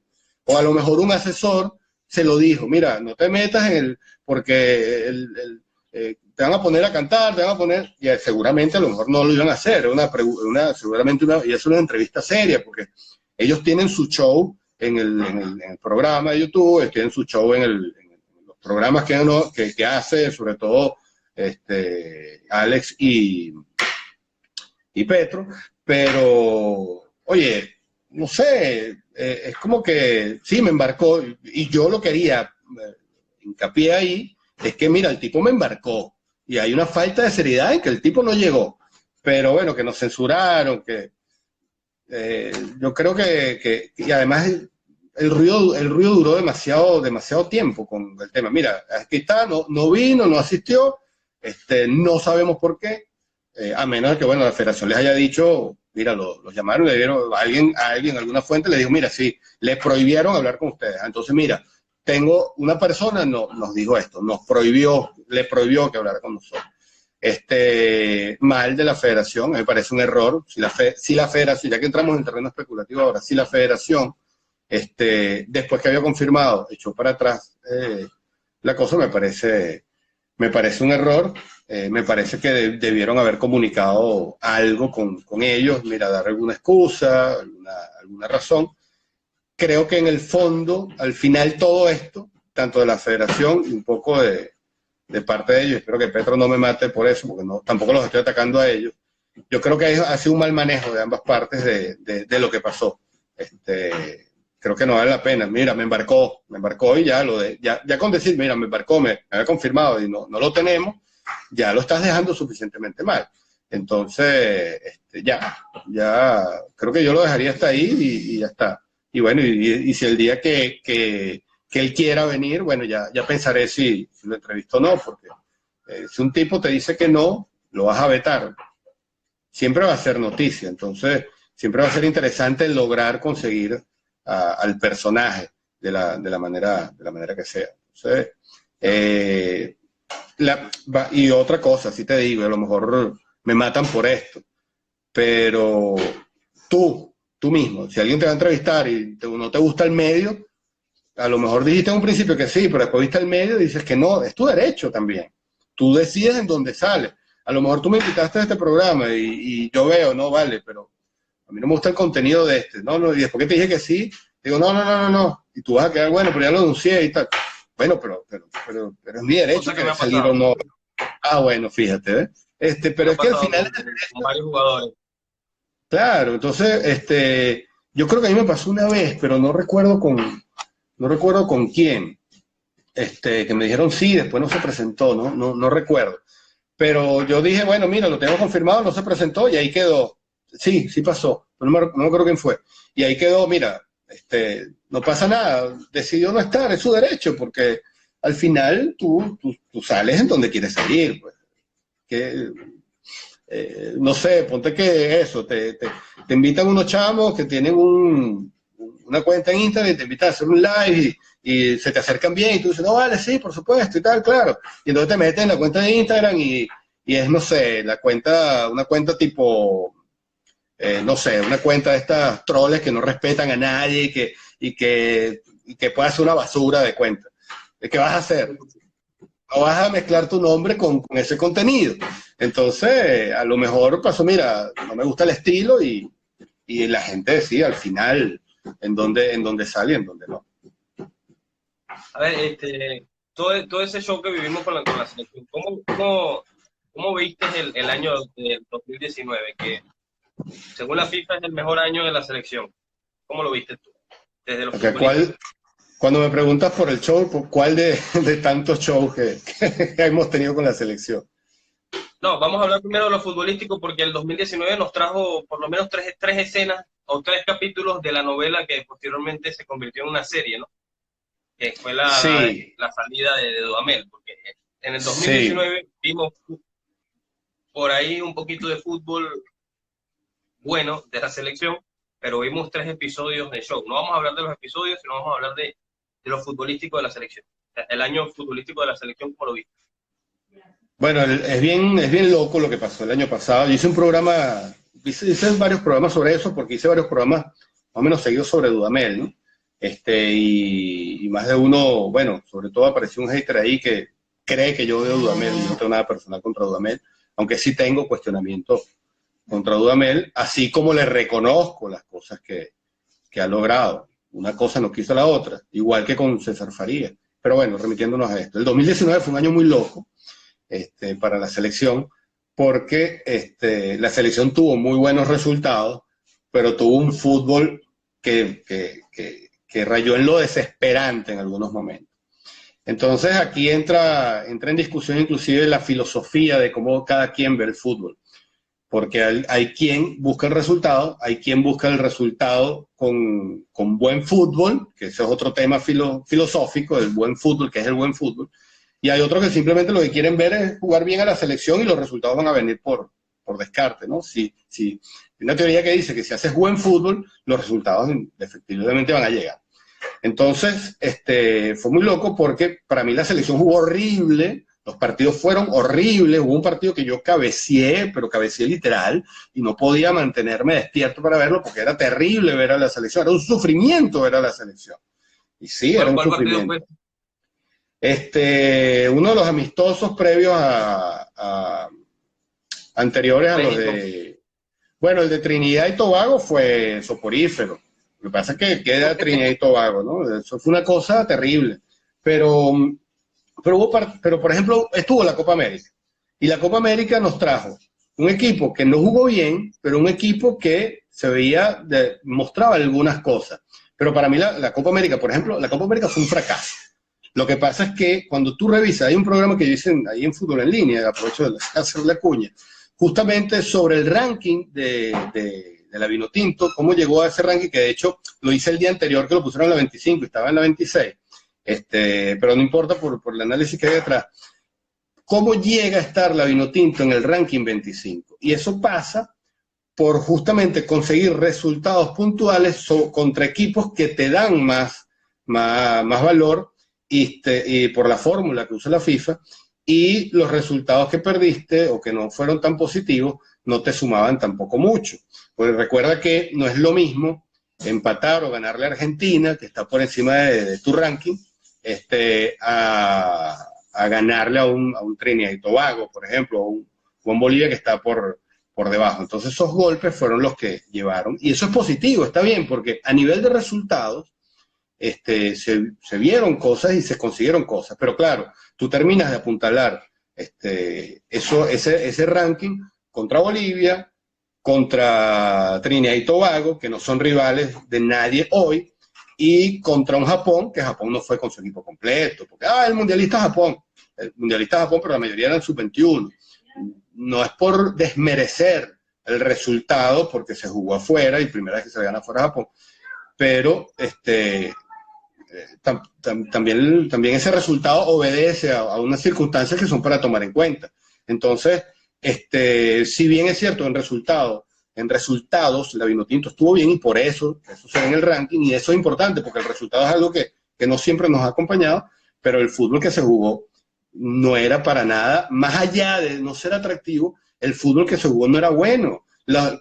O a lo mejor un asesor se lo dijo, mira, no te metas porque te van a poner a cantar, te van a poner, y seguramente a lo mejor no lo iban a hacer, y es una entrevista seria, porque ellos tienen su show en el programa de YouTube, tienen su show en los programas que hace, sobre todo Alex y Petro, pero, oye, no sé, es como que sí, me embarcó, y yo lo quería, hincapié ahí, es que mira, el tipo me embarcó, y hay una falta de seriedad en que el tipo no llegó, pero bueno, que nos censuraron, que yo creo y además el ruido duró demasiado tiempo con el tema. Mira, aquí está, no vino, no asistió, no sabemos por qué, a menos de que, bueno, la federación les haya dicho, mira, los llamaron, le dieron, alguien, alguna fuente le dijo, mira, sí, le prohibieron hablar con ustedes. Entonces, mira, tengo una persona, nos dijo esto, le prohibió que hablara con nosotros. Mal de la federación, me parece un error. Si la federación, ya que entramos en terreno especulativo ahora, si la federación, después que había confirmado, echó para atrás la cosa, me parece un error. Me parece que debieron haber comunicado algo con ellos, mira, dar alguna excusa, alguna razón. Creo que en el fondo, al final todo esto, tanto de la federación y un poco de parte de ellos, espero que Petro no me mate por eso, porque tampoco los estoy atacando a ellos, yo creo que ha sido un mal manejo de ambas partes de lo que pasó. Creo que no vale la pena. Mira, me embarcó y ya con decir, mira, me embarcó, me había confirmado y no lo tenemos, ya lo estás dejando suficientemente mal. Entonces, ya creo que yo lo dejaría hasta ahí y ya está. Y bueno, y si el día que él quiera venir, bueno, ya pensaré si lo entrevisto o no, porque si un tipo te dice que no, lo vas a vetar. Siempre va a ser noticia, entonces siempre va a ser interesante lograr conseguir al personaje de la manera que sea. Entonces, y otra cosa, si te digo, a lo mejor me matan por esto, pero tú mismo, si alguien te va a entrevistar y no te gusta el medio, a lo mejor dijiste en un principio que sí, pero después viste el medio y dices que no, es tu derecho también. Tú decides en dónde sale. A lo mejor tú me invitaste a este programa y yo veo, no, vale, pero a mí no me gusta el contenido de no, y después que te dije que sí, digo, no, y tú vas a quedar, bueno, pero ya lo anuncié y tal. Bueno, pero es mi derecho que salir o no. Ah, bueno, fíjate, ¿eh? Pero es que al final... Con varios jugadores. Claro, entonces, yo creo que a mí me pasó una vez, pero no recuerdo con quién. que me dijeron sí, después no se presentó, no recuerdo. Pero yo dije, bueno, mira, lo tengo confirmado, no se presentó y ahí quedó. Sí, sí pasó, no me acuerdo quién fue. Y ahí quedó, mira, no pasa nada, decidió no estar, es su derecho, porque al final tú sales en donde quieres salir, pues. Que, no sé, ponte que eso, te invitan unos chamos que tienen una cuenta en Instagram y te invitan a hacer un live y se te acercan bien y tú dices, no, vale, sí, por supuesto y tal, claro. Y entonces te meten en la cuenta de Instagram y es, no sé, una cuenta tipo, no sé, una cuenta de estas troles que no respetan a nadie y que puede ser una basura de cuenta. ¿Qué vas a hacer? No vas a mezclar tu nombre con ese contenido. Entonces, a lo mejor pasó, mira, no me gusta el estilo y la gente decía al final en dónde sale y en dónde no. A ver, todo ese show que vivimos con la selección, ¿cómo viste el año del 2019? Que según la FIFA es el mejor año de la selección. ¿Cómo lo viste tú? Desde los Okay, futbolistas. cuando me preguntas por el show, ¿cuál de tantos shows que hemos tenido con la selección? No, vamos a hablar primero de lo futbolístico porque el 2019 nos trajo por lo menos tres escenas o tres capítulos de la novela que posteriormente se convirtió en una serie, ¿no? Que fue Sí, la salida de Dudamel, porque en el sí. 2019 vimos por ahí un poquito de fútbol bueno de la selección, pero vimos tres episodios de show. No vamos a hablar de los episodios, sino vamos a hablar de lo futbolístico de la selección. El año futbolístico de la selección, ¿cómo lo viste? Bueno, es bien loco lo que pasó el año pasado. Yo hice un programa, hice varios programas sobre eso, porque hice varios programas más o menos seguidos sobre Dudamel, ¿no? Y más de uno, bueno, sobre todo apareció un hater ahí que cree que yo odio a Dudamel, y no tengo nada personal contra Dudamel, aunque sí tengo cuestionamientos contra Dudamel, así como le reconozco las cosas que ha logrado. Una cosa no quiso la otra, igual que con César Farías. Pero bueno, remitiéndonos a esto. El 2019 fue un año muy loco para la selección, porque la selección tuvo muy buenos resultados, pero tuvo un fútbol que rayó en lo desesperante en algunos momentos. Entonces aquí entra en discusión inclusive la filosofía de cómo cada quien ve el fútbol, porque hay quien busca el resultado, hay quien busca el resultado con buen fútbol, que ese es otro tema filosófico, el buen fútbol, que es el buen fútbol, y hay otros que simplemente lo que quieren ver es jugar bien a la selección y los resultados van a venir por descarte, ¿no? Hay una teoría que dice que si haces buen fútbol, los resultados efectivamente van a llegar. Entonces, fue muy loco porque para mí la selección jugó horrible, los partidos fueron horribles, hubo un partido que yo cabeceé, pero cabeceé literal, y no podía mantenerme despierto para verlo porque era terrible ver a la selección, era un sufrimiento ver a la selección. Y sí, era un ¿Cuál partido sufrimiento. fue? Uno de los amistosos previos anteriores a los México. de... Bueno, el de Trinidad y Tobago fue soporífero. Lo que pasa es que queda Trinidad y Tobago, ¿no? Eso fue una cosa terrible. Pero, pero por ejemplo, estuvo la Copa América. Y la Copa América nos trajo un equipo que no jugó bien, pero un equipo que se veía, mostraba algunas cosas. Pero para mí la Copa América, por ejemplo, la Copa América fue un fracaso. Lo que pasa es que cuando tú revisas, hay un programa que dicen ahí en Fútbol en Línea, aprovecho de hacer la cuña, justamente sobre el ranking de la Vinotinto, cómo llegó a ese ranking, que de hecho lo hice el día anterior, que lo pusieron en la 25 y estaba en la 26, pero no importa por el análisis que hay detrás. ¿Cómo llega a estar la Vinotinto en el ranking 25? Y eso pasa por justamente conseguir resultados puntuales contra equipos que te dan más valor y por la fórmula que usa la FIFA, y los resultados que perdiste o que no fueron tan positivos no te sumaban tampoco mucho. Pues recuerda que no es lo mismo empatar o ganarle a Argentina, que está por encima de tu ranking, a ganarle a un Trinidad y Tobago, por ejemplo, o un Bolivia que está por debajo. Entonces esos golpes fueron los que llevaron, y eso es positivo, está bien, porque a nivel de resultados, se vieron cosas y se consiguieron cosas, pero claro, tú terminas de apuntalar ese ranking contra Bolivia, contra Trinidad y Tobago, que no son rivales de nadie hoy, y contra un Japón, que Japón no fue con su equipo completo, porque el mundialista Japón, pero la mayoría eran sub-21. No es por desmerecer el resultado, porque se jugó afuera y primera vez que se gana afuera Japón, pero también ese resultado obedece a unas circunstancias que son para tomar en cuenta. Entonces, si bien es cierto, en resultados, la Vinotinto estuvo bien y por eso se ve en el ranking, y eso es importante porque el resultado es algo que no siempre nos ha acompañado, pero el fútbol que se jugó no era para nada, más allá de no ser atractivo, el fútbol que se jugó no era bueno.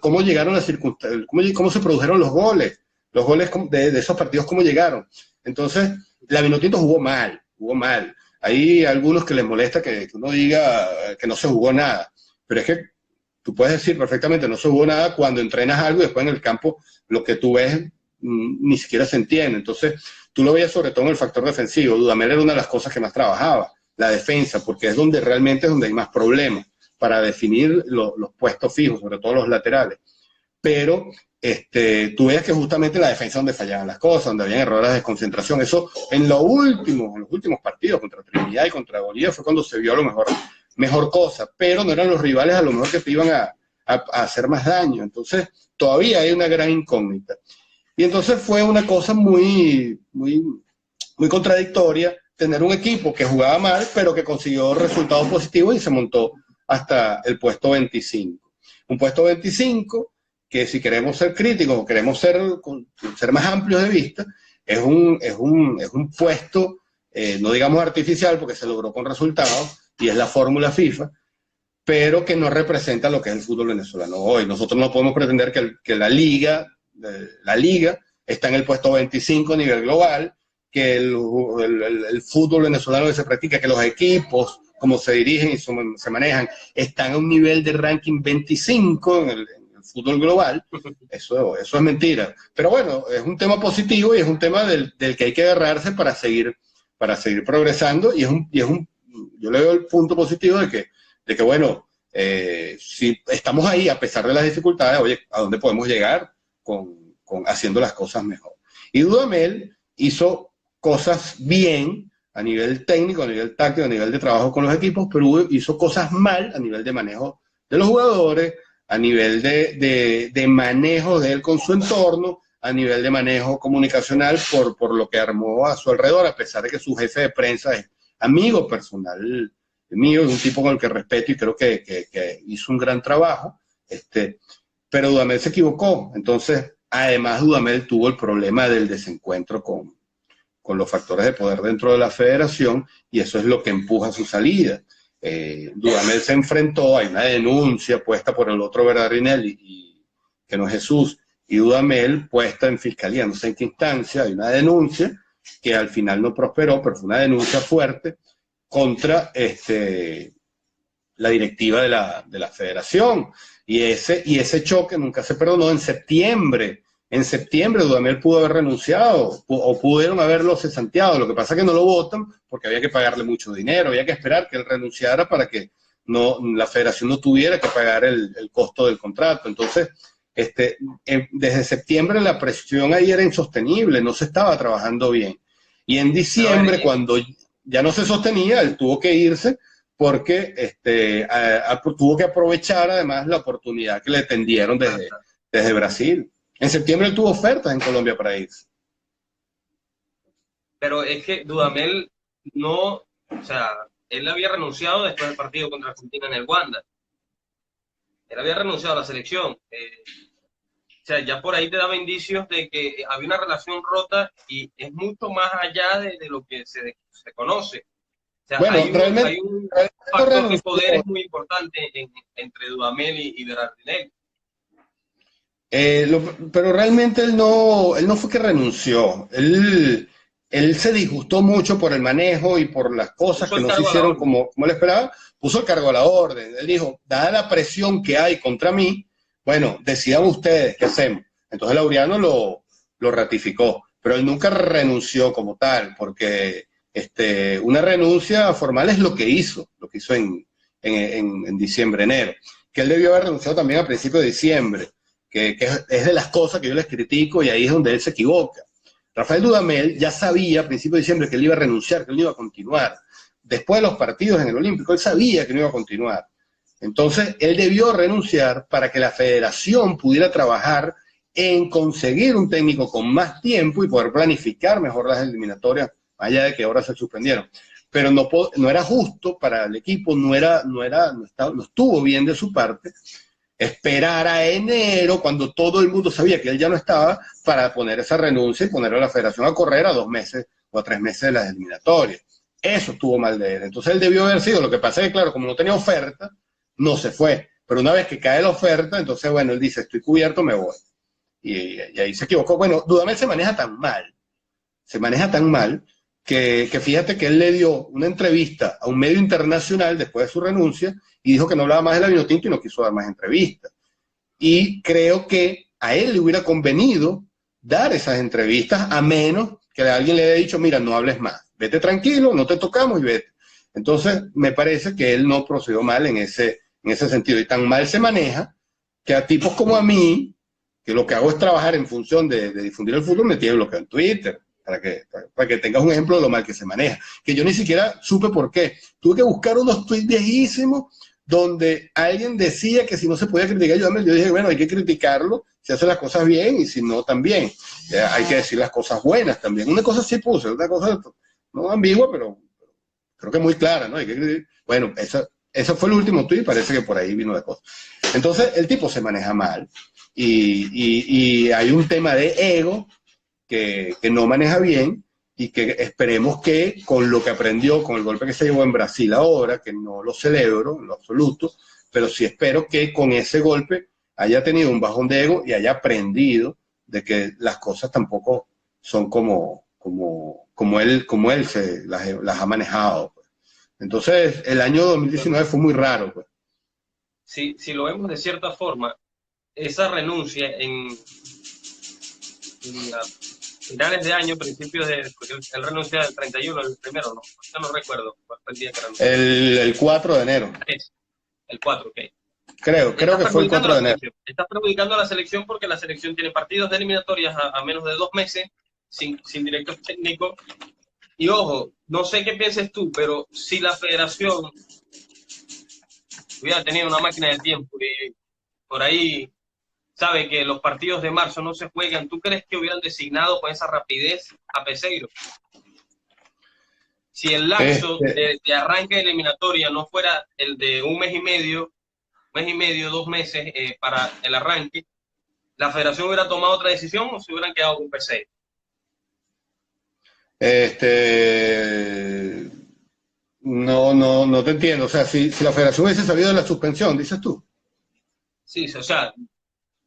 Cómo llegaron las circunstancias, cómo se produjeron los goles de esos partidos, cómo llegaron. Entonces, la Vinotinto jugó mal. Hay algunos que les molesta que uno diga que no se jugó nada, pero es que tú puedes decir perfectamente no se jugó nada cuando entrenas algo y después en el campo lo que tú ves ni siquiera se entiende. Entonces, tú lo veías sobre todo en el factor defensivo. Dudamel era una de las cosas que más trabajaba, la defensa, porque es donde realmente hay más problemas para definir los puestos fijos, sobre todo los laterales. Pero tú veías que justamente la defensa donde fallaban las cosas, donde habían errores de desconcentración. Eso en los últimos partidos contra Trinidad y contra Bolivia fue cuando se vio a lo mejor cosa, pero no eran los rivales a lo mejor que te iban a hacer más daño. Entonces todavía hay una gran incógnita. Y entonces fue una cosa muy contradictoria tener un equipo que jugaba mal, pero que consiguió resultados positivos y se montó hasta el puesto 25. Un puesto 25 que, si queremos ser críticos o queremos ser más amplios de vista, es un puesto, no digamos artificial, porque se logró con resultados, y es la fórmula FIFA, pero que no representa lo que es el fútbol venezolano hoy. Nosotros no podemos pretender que la liga está en el puesto 25 a nivel global, que el fútbol venezolano que se practica, que los equipos, como se dirigen y se manejan, están a un nivel de ranking 25 en el fútbol global. Eso es mentira. Pero bueno, es un tema positivo y es un tema del que hay que agarrarse para seguir progresando, y yo le veo el punto positivo de que bueno, si estamos ahí a pesar de las dificultades, oye, ¿a dónde podemos llegar haciendo las cosas mejor? Y Dudamel hizo cosas bien a nivel técnico, a nivel táctico, a nivel de trabajo con los equipos, pero hizo cosas mal a nivel de manejo de los jugadores, a nivel de manejo de él con su entorno, a nivel de manejo comunicacional por lo que armó a su alrededor, a pesar de que su jefe de prensa es amigo personal mío, es un tipo con el que respeto y creo que hizo un gran trabajo, pero Dudamel se equivocó. Entonces, además, Dudamel tuvo el problema del desencuentro con los factores de poder dentro de la federación, y eso es lo que empuja su salida. Dudamel se enfrentó, hay una denuncia puesta por el otro Berardinelli, que no es Jesús, y Dudamel puesta en fiscalía, no sé en qué instancia, hay una denuncia que al final no prosperó, pero fue una denuncia fuerte contra la directiva de la federación, y ese choque nunca se perdonó. En septiembre Dudamel pudo haber renunciado o pudieron haberlo cesanteado. Lo que pasa es que no lo votan porque había que pagarle mucho dinero, había que esperar que él renunciara para que la federación no tuviera que pagar el costo del contrato. Entonces, desde septiembre la presión ahí era insostenible, no se estaba trabajando bien. Y en diciembre, cuando ya no se sostenía, él tuvo que irse porque tuvo que aprovechar además la oportunidad que le tendieron desde Brasil. En septiembre él tuvo ofertas en Colombia para irse. Pero es que Dudamel él había renunciado después del partido contra Argentina en el Wanda. Él había renunciado a la selección. O sea, ya por ahí te daba indicios de que había una relación rota, y es mucho más allá de lo que se conoce. O sea, bueno, hay un factor de poder muy importante entre Dudamel y Berardinelli. Pero realmente él no fue que renunció. Él se disgustó mucho por el manejo y por las cosas que no se hicieron como él esperaba. Puso el cargo a la orden. Él dijo, dada la presión que hay contra mí, bueno, decidan ustedes qué hacemos. Entonces Laureano lo ratificó, pero él nunca renunció como tal, porque una renuncia formal es lo que hizo en diciembre, enero, que él debió haber renunciado también a principios de diciembre, que es de las cosas que yo les critico, y ahí es donde él se equivoca. Rafael Dudamel ya sabía a principios de diciembre que él iba a renunciar, que él no iba a continuar. Después de los partidos en el Olímpico, él sabía que no iba a continuar. Entonces, él debió renunciar para que la federación pudiera trabajar en conseguir un técnico con más tiempo y poder planificar mejor las eliminatorias, más allá de que ahora se suspendieron. Pero no era justo para el equipo, no estuvo bien de su parte esperar a enero, cuando todo el mundo sabía que él ya no estaba, para poner esa renuncia y poner a la federación a correr a 2 meses o a 3 meses de las eliminatorias. Eso estuvo mal de él. Entonces él debió haber sido, lo que pasa es que, claro, como no tenía oferta, no se fue. Pero una vez que cae la oferta, entonces, bueno, él dice, estoy cubierto, me voy. Y ahí se equivocó. Bueno, Dudamel se maneja tan mal, que fíjate que él le dio una entrevista a un medio internacional después de su renuncia y dijo que no hablaba más de la Vinotinto y no quiso dar más entrevistas. Y creo que a él le hubiera convenido dar esas entrevistas, a menos que alguien le haya dicho, mira, no hables más, vete tranquilo, no te tocamos y vete. Entonces, me parece que él no procedió mal en ese sentido. Y tan mal se maneja que a tipos como a mí, que lo que hago es trabajar en función de difundir el fútbol, me tiene bloqueado en Twitter, para que tengas un ejemplo de lo mal que se maneja. Que yo ni siquiera supe por qué. Tuve que buscar unos tweets viejísimos donde alguien decía que si no se podía criticar, yo dije, bueno, hay que criticarlo, si hace las cosas bien y si no, también. Hay que decir las cosas buenas también. Una cosa sí puse, otra cosa no ambigua, pero creo que muy clara, ¿no? Bueno, eso fue el último tweet, parece que por ahí vino la cosa. Entonces, el tipo se maneja mal y hay un tema de ego que no maneja bien y que esperemos que con lo que aprendió, con el golpe que se llevó en Brasil ahora, que no lo celebro en lo absoluto, pero sí espero que con ese golpe haya tenido un bajón de ego y haya aprendido de que las cosas tampoco son como él las ha manejado. Pues. Entonces, el año 2019 fue muy raro. Pues. Si lo vemos de cierta forma, esa renuncia en finales de año, principios de... Porque él renuncia el 31, el primero, no, yo no recuerdo cuál fue el día que renunció. El 4 de enero. El 4, ok. Creo que fue el 4 de enero. Está perjudicando a la selección porque la selección tiene partidos de eliminatorias a menos de 2 meses, sin director técnico. Y ojo, no sé qué pienses tú, pero si la federación hubiera tenido una máquina del tiempo y por ahí sabe que los partidos de marzo no se juegan, ¿tú crees que hubieran designado con esa rapidez a Peseiro? Si el lapso de arranque de eliminatoria no fuera el de 1 mes y medio, 2 meses para el arranque, ¿la federación hubiera tomado otra decisión o se hubieran quedado con Peseiro? No te entiendo. O sea, si la federación hubiese sabido de la suspensión, dices tú. Sí, o sea,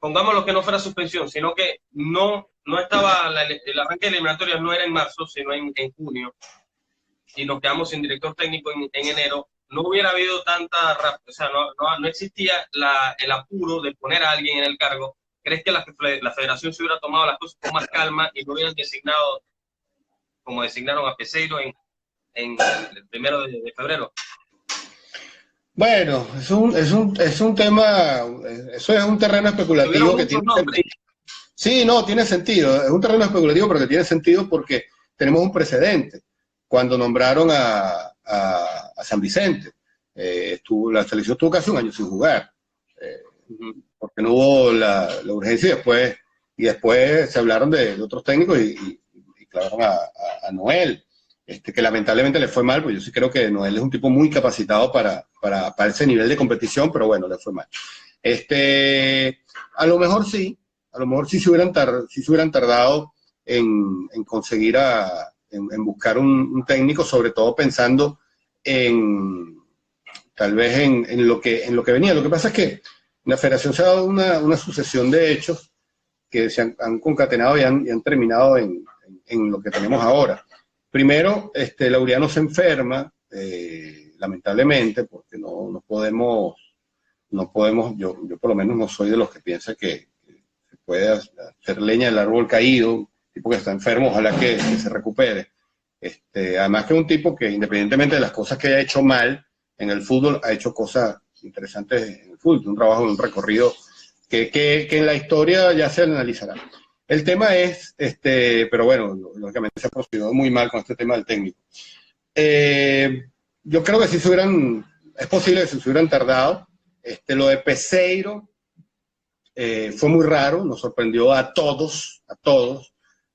pongámoslo que no fuera suspensión, sino que no estaba, el arranque de eliminatorias no era en marzo, sino en junio, y nos quedamos sin director técnico en enero, no hubiera habido tanta rápida, o sea, no existía el apuro de poner a alguien en el cargo. ¿Crees que la federación se hubiera tomado las cosas con más calma y no hubieran designado, como designaron a Peseiro en el 1 de febrero? Bueno, es un tema, eso es un terreno especulativo que tiene sentido. Sí, no, tiene sentido, es un terreno especulativo pero que tiene sentido porque tenemos un precedente. Cuando nombraron a San Vicente, la selección estuvo casi 1 año sin jugar, porque no hubo la urgencia y después se hablaron de otros técnicos y clavaron a Noel. Que lamentablemente le fue mal, pues yo sí creo que Noel es un tipo muy capacitado para ese nivel de competición, pero bueno, le fue mal. A lo mejor sí se hubieran tardado en conseguir en buscar un técnico, sobre todo pensando tal vez en lo que venía. Lo que pasa es que la federación se ha dado una sucesión de hechos que se han concatenado y han terminado en lo que tenemos ahora. Primero, Laureano se enferma, lamentablemente, porque no podemos, yo por lo menos no soy de los que piensa que se puede hacer leña del árbol caído, tipo que está enfermo, ojalá que se recupere. Además que es un tipo que, independientemente de las cosas que haya hecho mal en el fútbol, ha hecho cosas interesantes en el fútbol, un trabajo, un recorrido que en la historia ya se analizará. El tema es, pero bueno, lógicamente se ha procedido muy mal con este tema del técnico. Yo creo que si se hubieran, es posible que si se hubieran tardado. Lo de Peseiro fue muy raro, nos sorprendió a todos,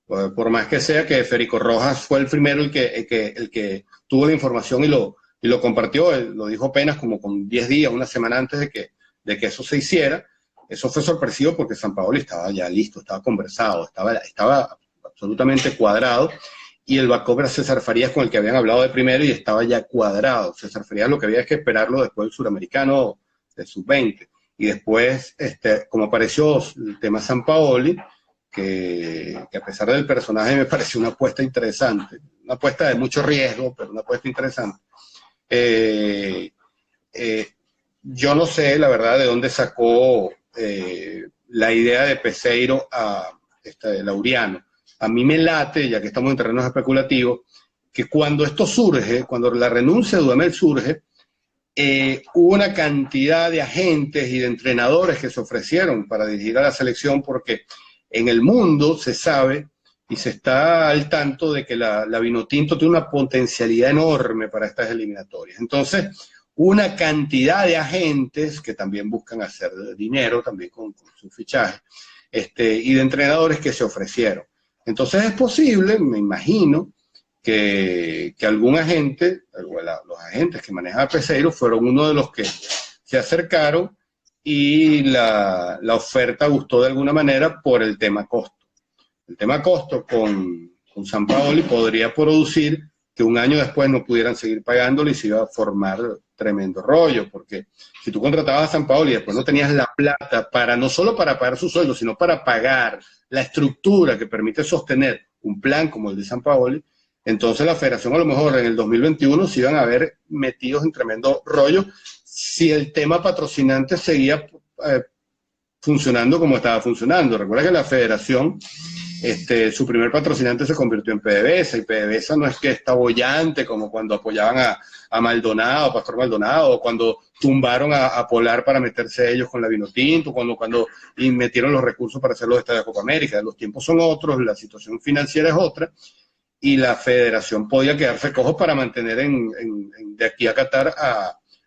por más que sea que Federico Rojas fue el primero el que tuvo la información y lo compartió. Él lo dijo apenas como con 10 días, una semana antes de que eso se hiciera. Eso fue sorpresivo porque Sampaoli estaba ya listo, estaba conversado, estaba absolutamente cuadrado, y el backup era César Farías, con el que habían hablado de primero, y estaba ya cuadrado. César Farías lo que había es que esperarlo después del suramericano de sub-20. Y después, como apareció el tema Sampaoli, que a pesar del personaje me pareció una apuesta interesante, una apuesta de mucho riesgo, pero una apuesta interesante. Yo no sé, la verdad, de dónde sacó la idea de Peseiro a Laureano. A mí me late, ya que estamos en terrenos especulativos, que cuando esto surge, cuando la renuncia de Dudamel surge, hubo una cantidad de agentes y de entrenadores que se ofrecieron para dirigir a la selección, porque en el mundo se sabe y se está al tanto de que la Vinotinto tiene una potencialidad enorme para estas eliminatorias. Entonces, una cantidad de agentes que también buscan hacer dinero, también con su fichaje, y de entrenadores que se ofrecieron. Entonces es posible, me imagino, que algún agente, los agentes que manejan a Peseiro, fueron uno de los que se acercaron y la oferta gustó de alguna manera por el tema costo. El tema costo con Sampaoli podría producir que un año después no pudieran seguir pagándolo y se iba a formar tremendo rollo, porque si tú contratabas a Sampaoli y después no tenías la plata no solo para pagar su sueldo, sino para pagar la estructura que permite sostener un plan como el de Sampaoli, entonces la federación a lo mejor en el 2021 se iban a ver metidos en tremendo rollo si el tema patrocinante seguía funcionando como estaba funcionando. Recuerda que la federación, su primer patrocinante se convirtió en PDVSA, y PDVSA no es que está bollante como cuando apoyaban a Maldonado, Pastor Maldonado, o cuando tumbaron a Polar para meterse ellos con la Vinotinto, cuando metieron los recursos para hacer los estadios de Copa América. Los tiempos son otros, la situación financiera es otra, y la federación podía quedarse cojo para mantener de aquí a Qatar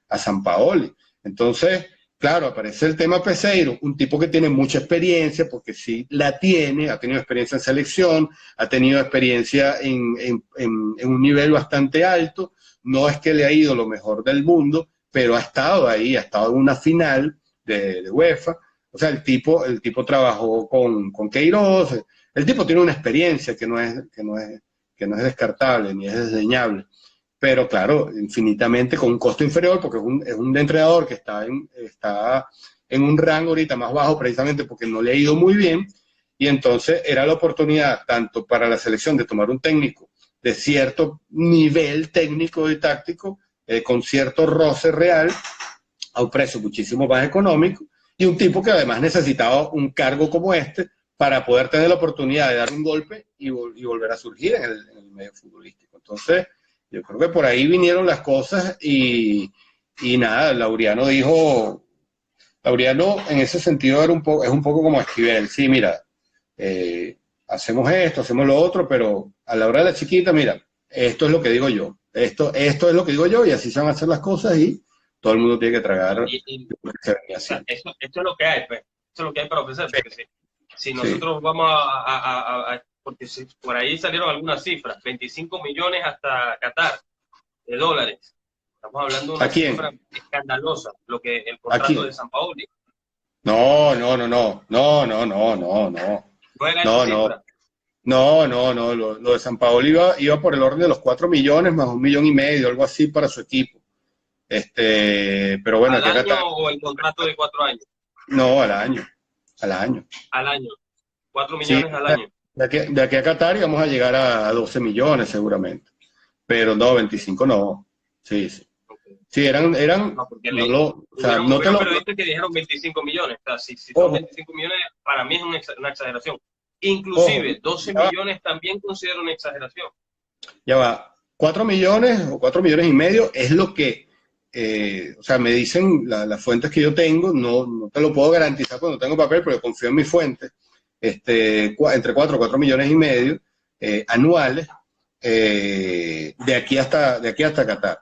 a Sampaoli. Entonces, claro, aparece el tema Peseiro, un tipo que tiene mucha experiencia, porque sí la tiene, ha tenido experiencia en selección, ha tenido experiencia en un nivel bastante alto. No es que le ha ido lo mejor del mundo, pero ha estado ahí, ha estado en una final de UEFA. O sea, el tipo trabajó con Queiroz. El tipo tiene una experiencia que no es descartable ni es desdeñable. Pero claro, infinitamente con un costo inferior, porque es un entrenador que está en un rango ahorita más bajo, precisamente porque no le ha ido muy bien, y entonces era la oportunidad tanto para la selección de tomar un técnico de cierto nivel técnico y táctico, con cierto roce real, a un precio muchísimo más económico, y un tipo que además necesitaba un cargo como para poder tener la oportunidad de dar un golpe y volver a surgir en el medio futbolístico. Entonces, yo creo que por ahí vinieron las cosas y nada, Laureano en ese sentido es un poco como Esquivel. Sí, mira, hacemos esto, hacemos lo otro, pero a la hora de la chiquita, mira, esto es lo que digo yo, esto es lo que digo yo, y así se van a hacer las cosas, y todo el mundo tiene que tragar lo que se venía haciendo. Esto es lo que hay, pues. Esto es lo que hay para ofrecer, porque si nosotros vamos porque por ahí salieron algunas cifras, 25 millones hasta Qatar de dólares. Estamos hablando de una cifra escandalosa, el contrato de Sampaoli. No. Lo de Sampaoli iba por el orden de los 4 millones más 1,5 millones, algo así para su equipo. Pero bueno, ¿Al año o el contrato de 4 años? No, al año. Al año. 4 millones al año. De aquí a Qatar íbamos a llegar a 12 millones seguramente. Pero no, 25 no. Sí. Okay. Sí, eran no te lo periodistas que dijeron 25 millones. O sea, si son 25 millones, para mí es una exageración. Inclusive, 12 millones también considero una exageración. Ya va. 4 millones o 4 millones y medio es lo que, me dicen las fuentes que yo tengo. No te lo puedo garantizar cuando tengo papel, pero confío en mis fuentes. entre 4 o 4 millones y medio anuales de aquí hasta Qatar.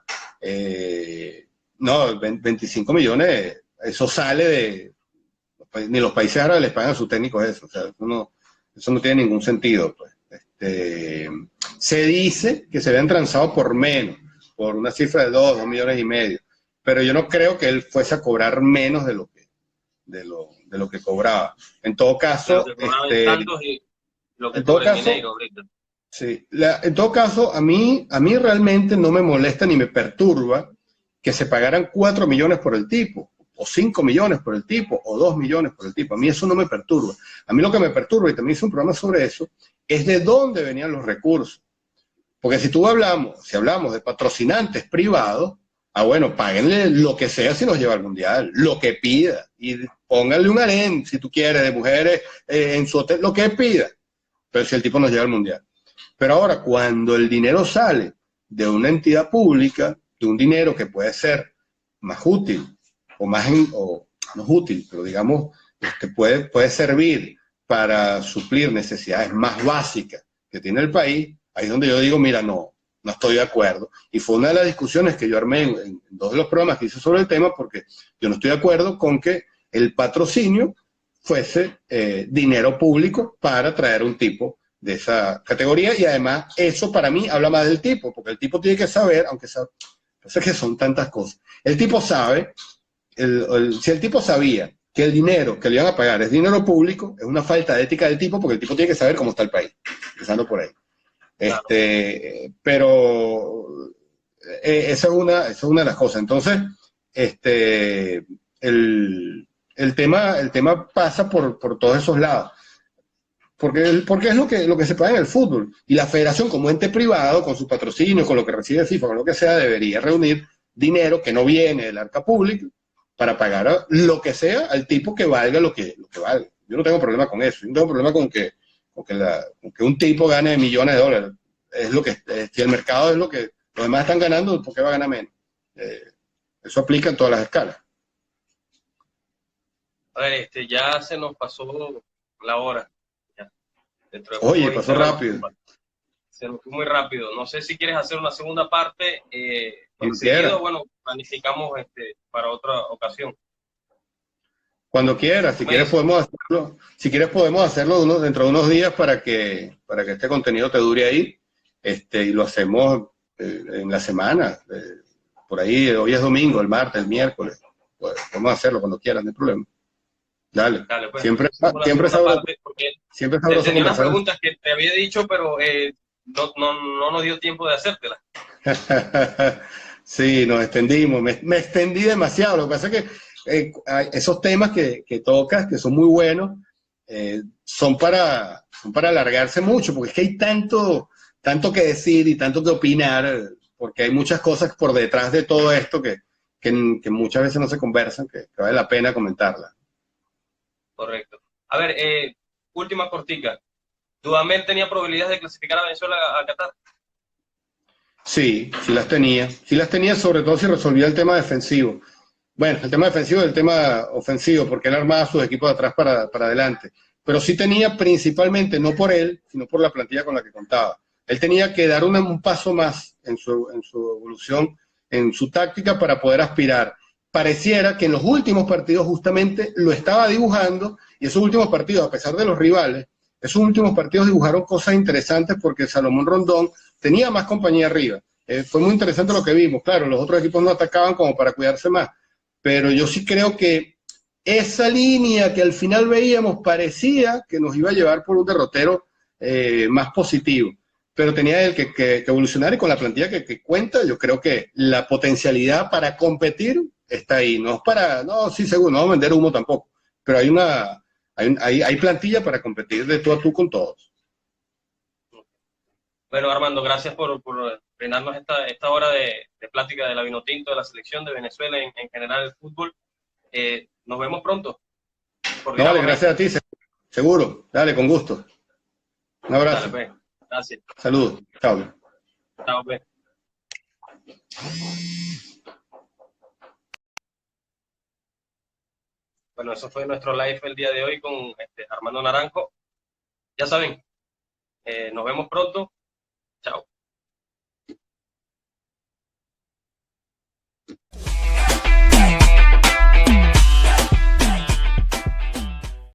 No, 25 millones, eso sale de... Ni los países árabes les pagan a sus técnicos eso, o sea, eso no tiene ningún sentido, pues. Se dice que se habían transado por menos, por una cifra de 2 millones y medio, pero yo no creo que él fuese a cobrar menos de lo que cobraba. En todo De lo caso, que cobraba en saldos y lo que en todo cobra en caso, Mineiro ahorita. sí, en todo caso, a mí realmente no me molesta ni me perturba que se pagaran 4 millones por el tipo, o 5 millones por el tipo, o 2 millones por el tipo. A mí eso no me perturba. A mí lo que me perturba, y también hice un programa sobre eso, es de dónde venían los recursos. Porque si hablamos de patrocinantes privados, bueno, páguenle lo que sea si nos lleva al mundial, lo que pida, y pónganle un harén, si tú quieres, de mujeres en su hotel, lo que pida, pero si el tipo nos lleva al mundial. Pero ahora, cuando el dinero sale de una entidad pública, de un dinero que puede ser más útil, o no es útil, pero digamos, puede servir para suplir necesidades más básicas que tiene el país, ahí es donde yo digo, mira, no estoy de acuerdo. Y fue una de las discusiones que yo armé en 2 de los programas que hice sobre el tema, porque yo no estoy de acuerdo con que el patrocinio fuese dinero público para traer un tipo de esa categoría, y además eso para mí habla más del tipo, porque el tipo tiene que saber, aunque sabe, sé que son tantas cosas, el tipo sabe, si el tipo sabía que el dinero que le iban a pagar es dinero público, es una falta de ética del tipo, porque el tipo tiene que saber cómo está el país, empezando por ahí. Claro. Pero esa es una de las cosas. Entonces, el tema pasa por todos esos lados. Porque es lo que se paga en el fútbol. Y la federación, como ente privado, con su patrocinio, con lo que recibe FIFA, con lo que sea, debería reunir dinero que no viene del arca pública para pagar lo que sea al tipo que valga lo que valga. Yo no tengo problema con eso. Yo no tengo problema con que un tipo gane millones de dólares. Es lo que, si el mercado es lo que los demás están ganando, ¿por qué va a ganar menos? Eso aplica en todas las escalas. A ver, ya se nos pasó la hora. Ya. Dentro de Oye, poco pasó Instagram rápido. se nos fue muy rápido. No sé si quieres hacer una segunda parte. Cuando Enseguida, quiera, bueno, planificamos para otra ocasión. cuando quiera. Si Tú me quieres dices. podemos hacerlo. Si quieres podemos hacerlo dentro de unos días para que este contenido te dure ahí. Y lo hacemos en la semana. Por ahí, hoy es domingo, el martes, el miércoles. Pues, podemos hacerlo cuando quieras, no hay problema. Dale. Dale, pues Siempre, entonces hacemos la siempre segunda sabroso, parte, porque siempre te sabroso tenía unas conversar. preguntas que te había dicho, pero no nos dio tiempo de hacértelas. Sí, nos extendimos, me extendí demasiado. Lo que pasa es que esos temas que tocas, que son muy buenos, son para alargarse mucho, porque es que hay tanto que decir y tanto que opinar, porque hay muchas cosas por detrás de todo esto que muchas veces no se conversan, que vale la pena comentarlas. Correcto. A ver, última cortica. ¿Dudamel tenía probabilidades de clasificar a Venezuela a Qatar? Sí, sí las tenía. Sí las tenía, sobre todo si resolvía el tema defensivo. Bueno, el tema defensivo y el tema ofensivo, porque él armaba sus equipos de atrás para adelante. Pero sí tenía principalmente, no por él, sino por la plantilla con la que contaba. Él tenía que dar un paso más en su evolución, en su táctica para poder aspirar. Pareciera que en los últimos partidos justamente lo estaba dibujando, y esos últimos partidos, a pesar de los rivales, esos últimos partidos dibujaron cosas interesantes porque Salomón Rondón tenía más compañía arriba. Fue muy interesante lo que vimos. Claro, los otros equipos no atacaban como para cuidarse más, pero yo sí creo que esa línea que al final veíamos parecía que nos iba a llevar por un derrotero más positivo, pero tenía él que evolucionar, y con la plantilla que cuenta, yo creo que la potencialidad para competir está ahí. No es para, no, sí, seguro, no vamos a vender humo tampoco, pero hay plantilla para competir de tú a tú con todos. Bueno, Armando, gracias por brindarnos esta hora de plática de la Vinotinto, de la selección de Venezuela, en general el fútbol. Nos vemos pronto. No, vale, Coordinamos ahí. gracias a ti, seguro. Dale, con gusto. Un Dale, abrazo. pues. Gracias. Saludos. Chao. Chao, pues. Bueno, eso fue nuestro live el día de hoy con Armando Naranjo. Ya saben, nos vemos pronto. Chao.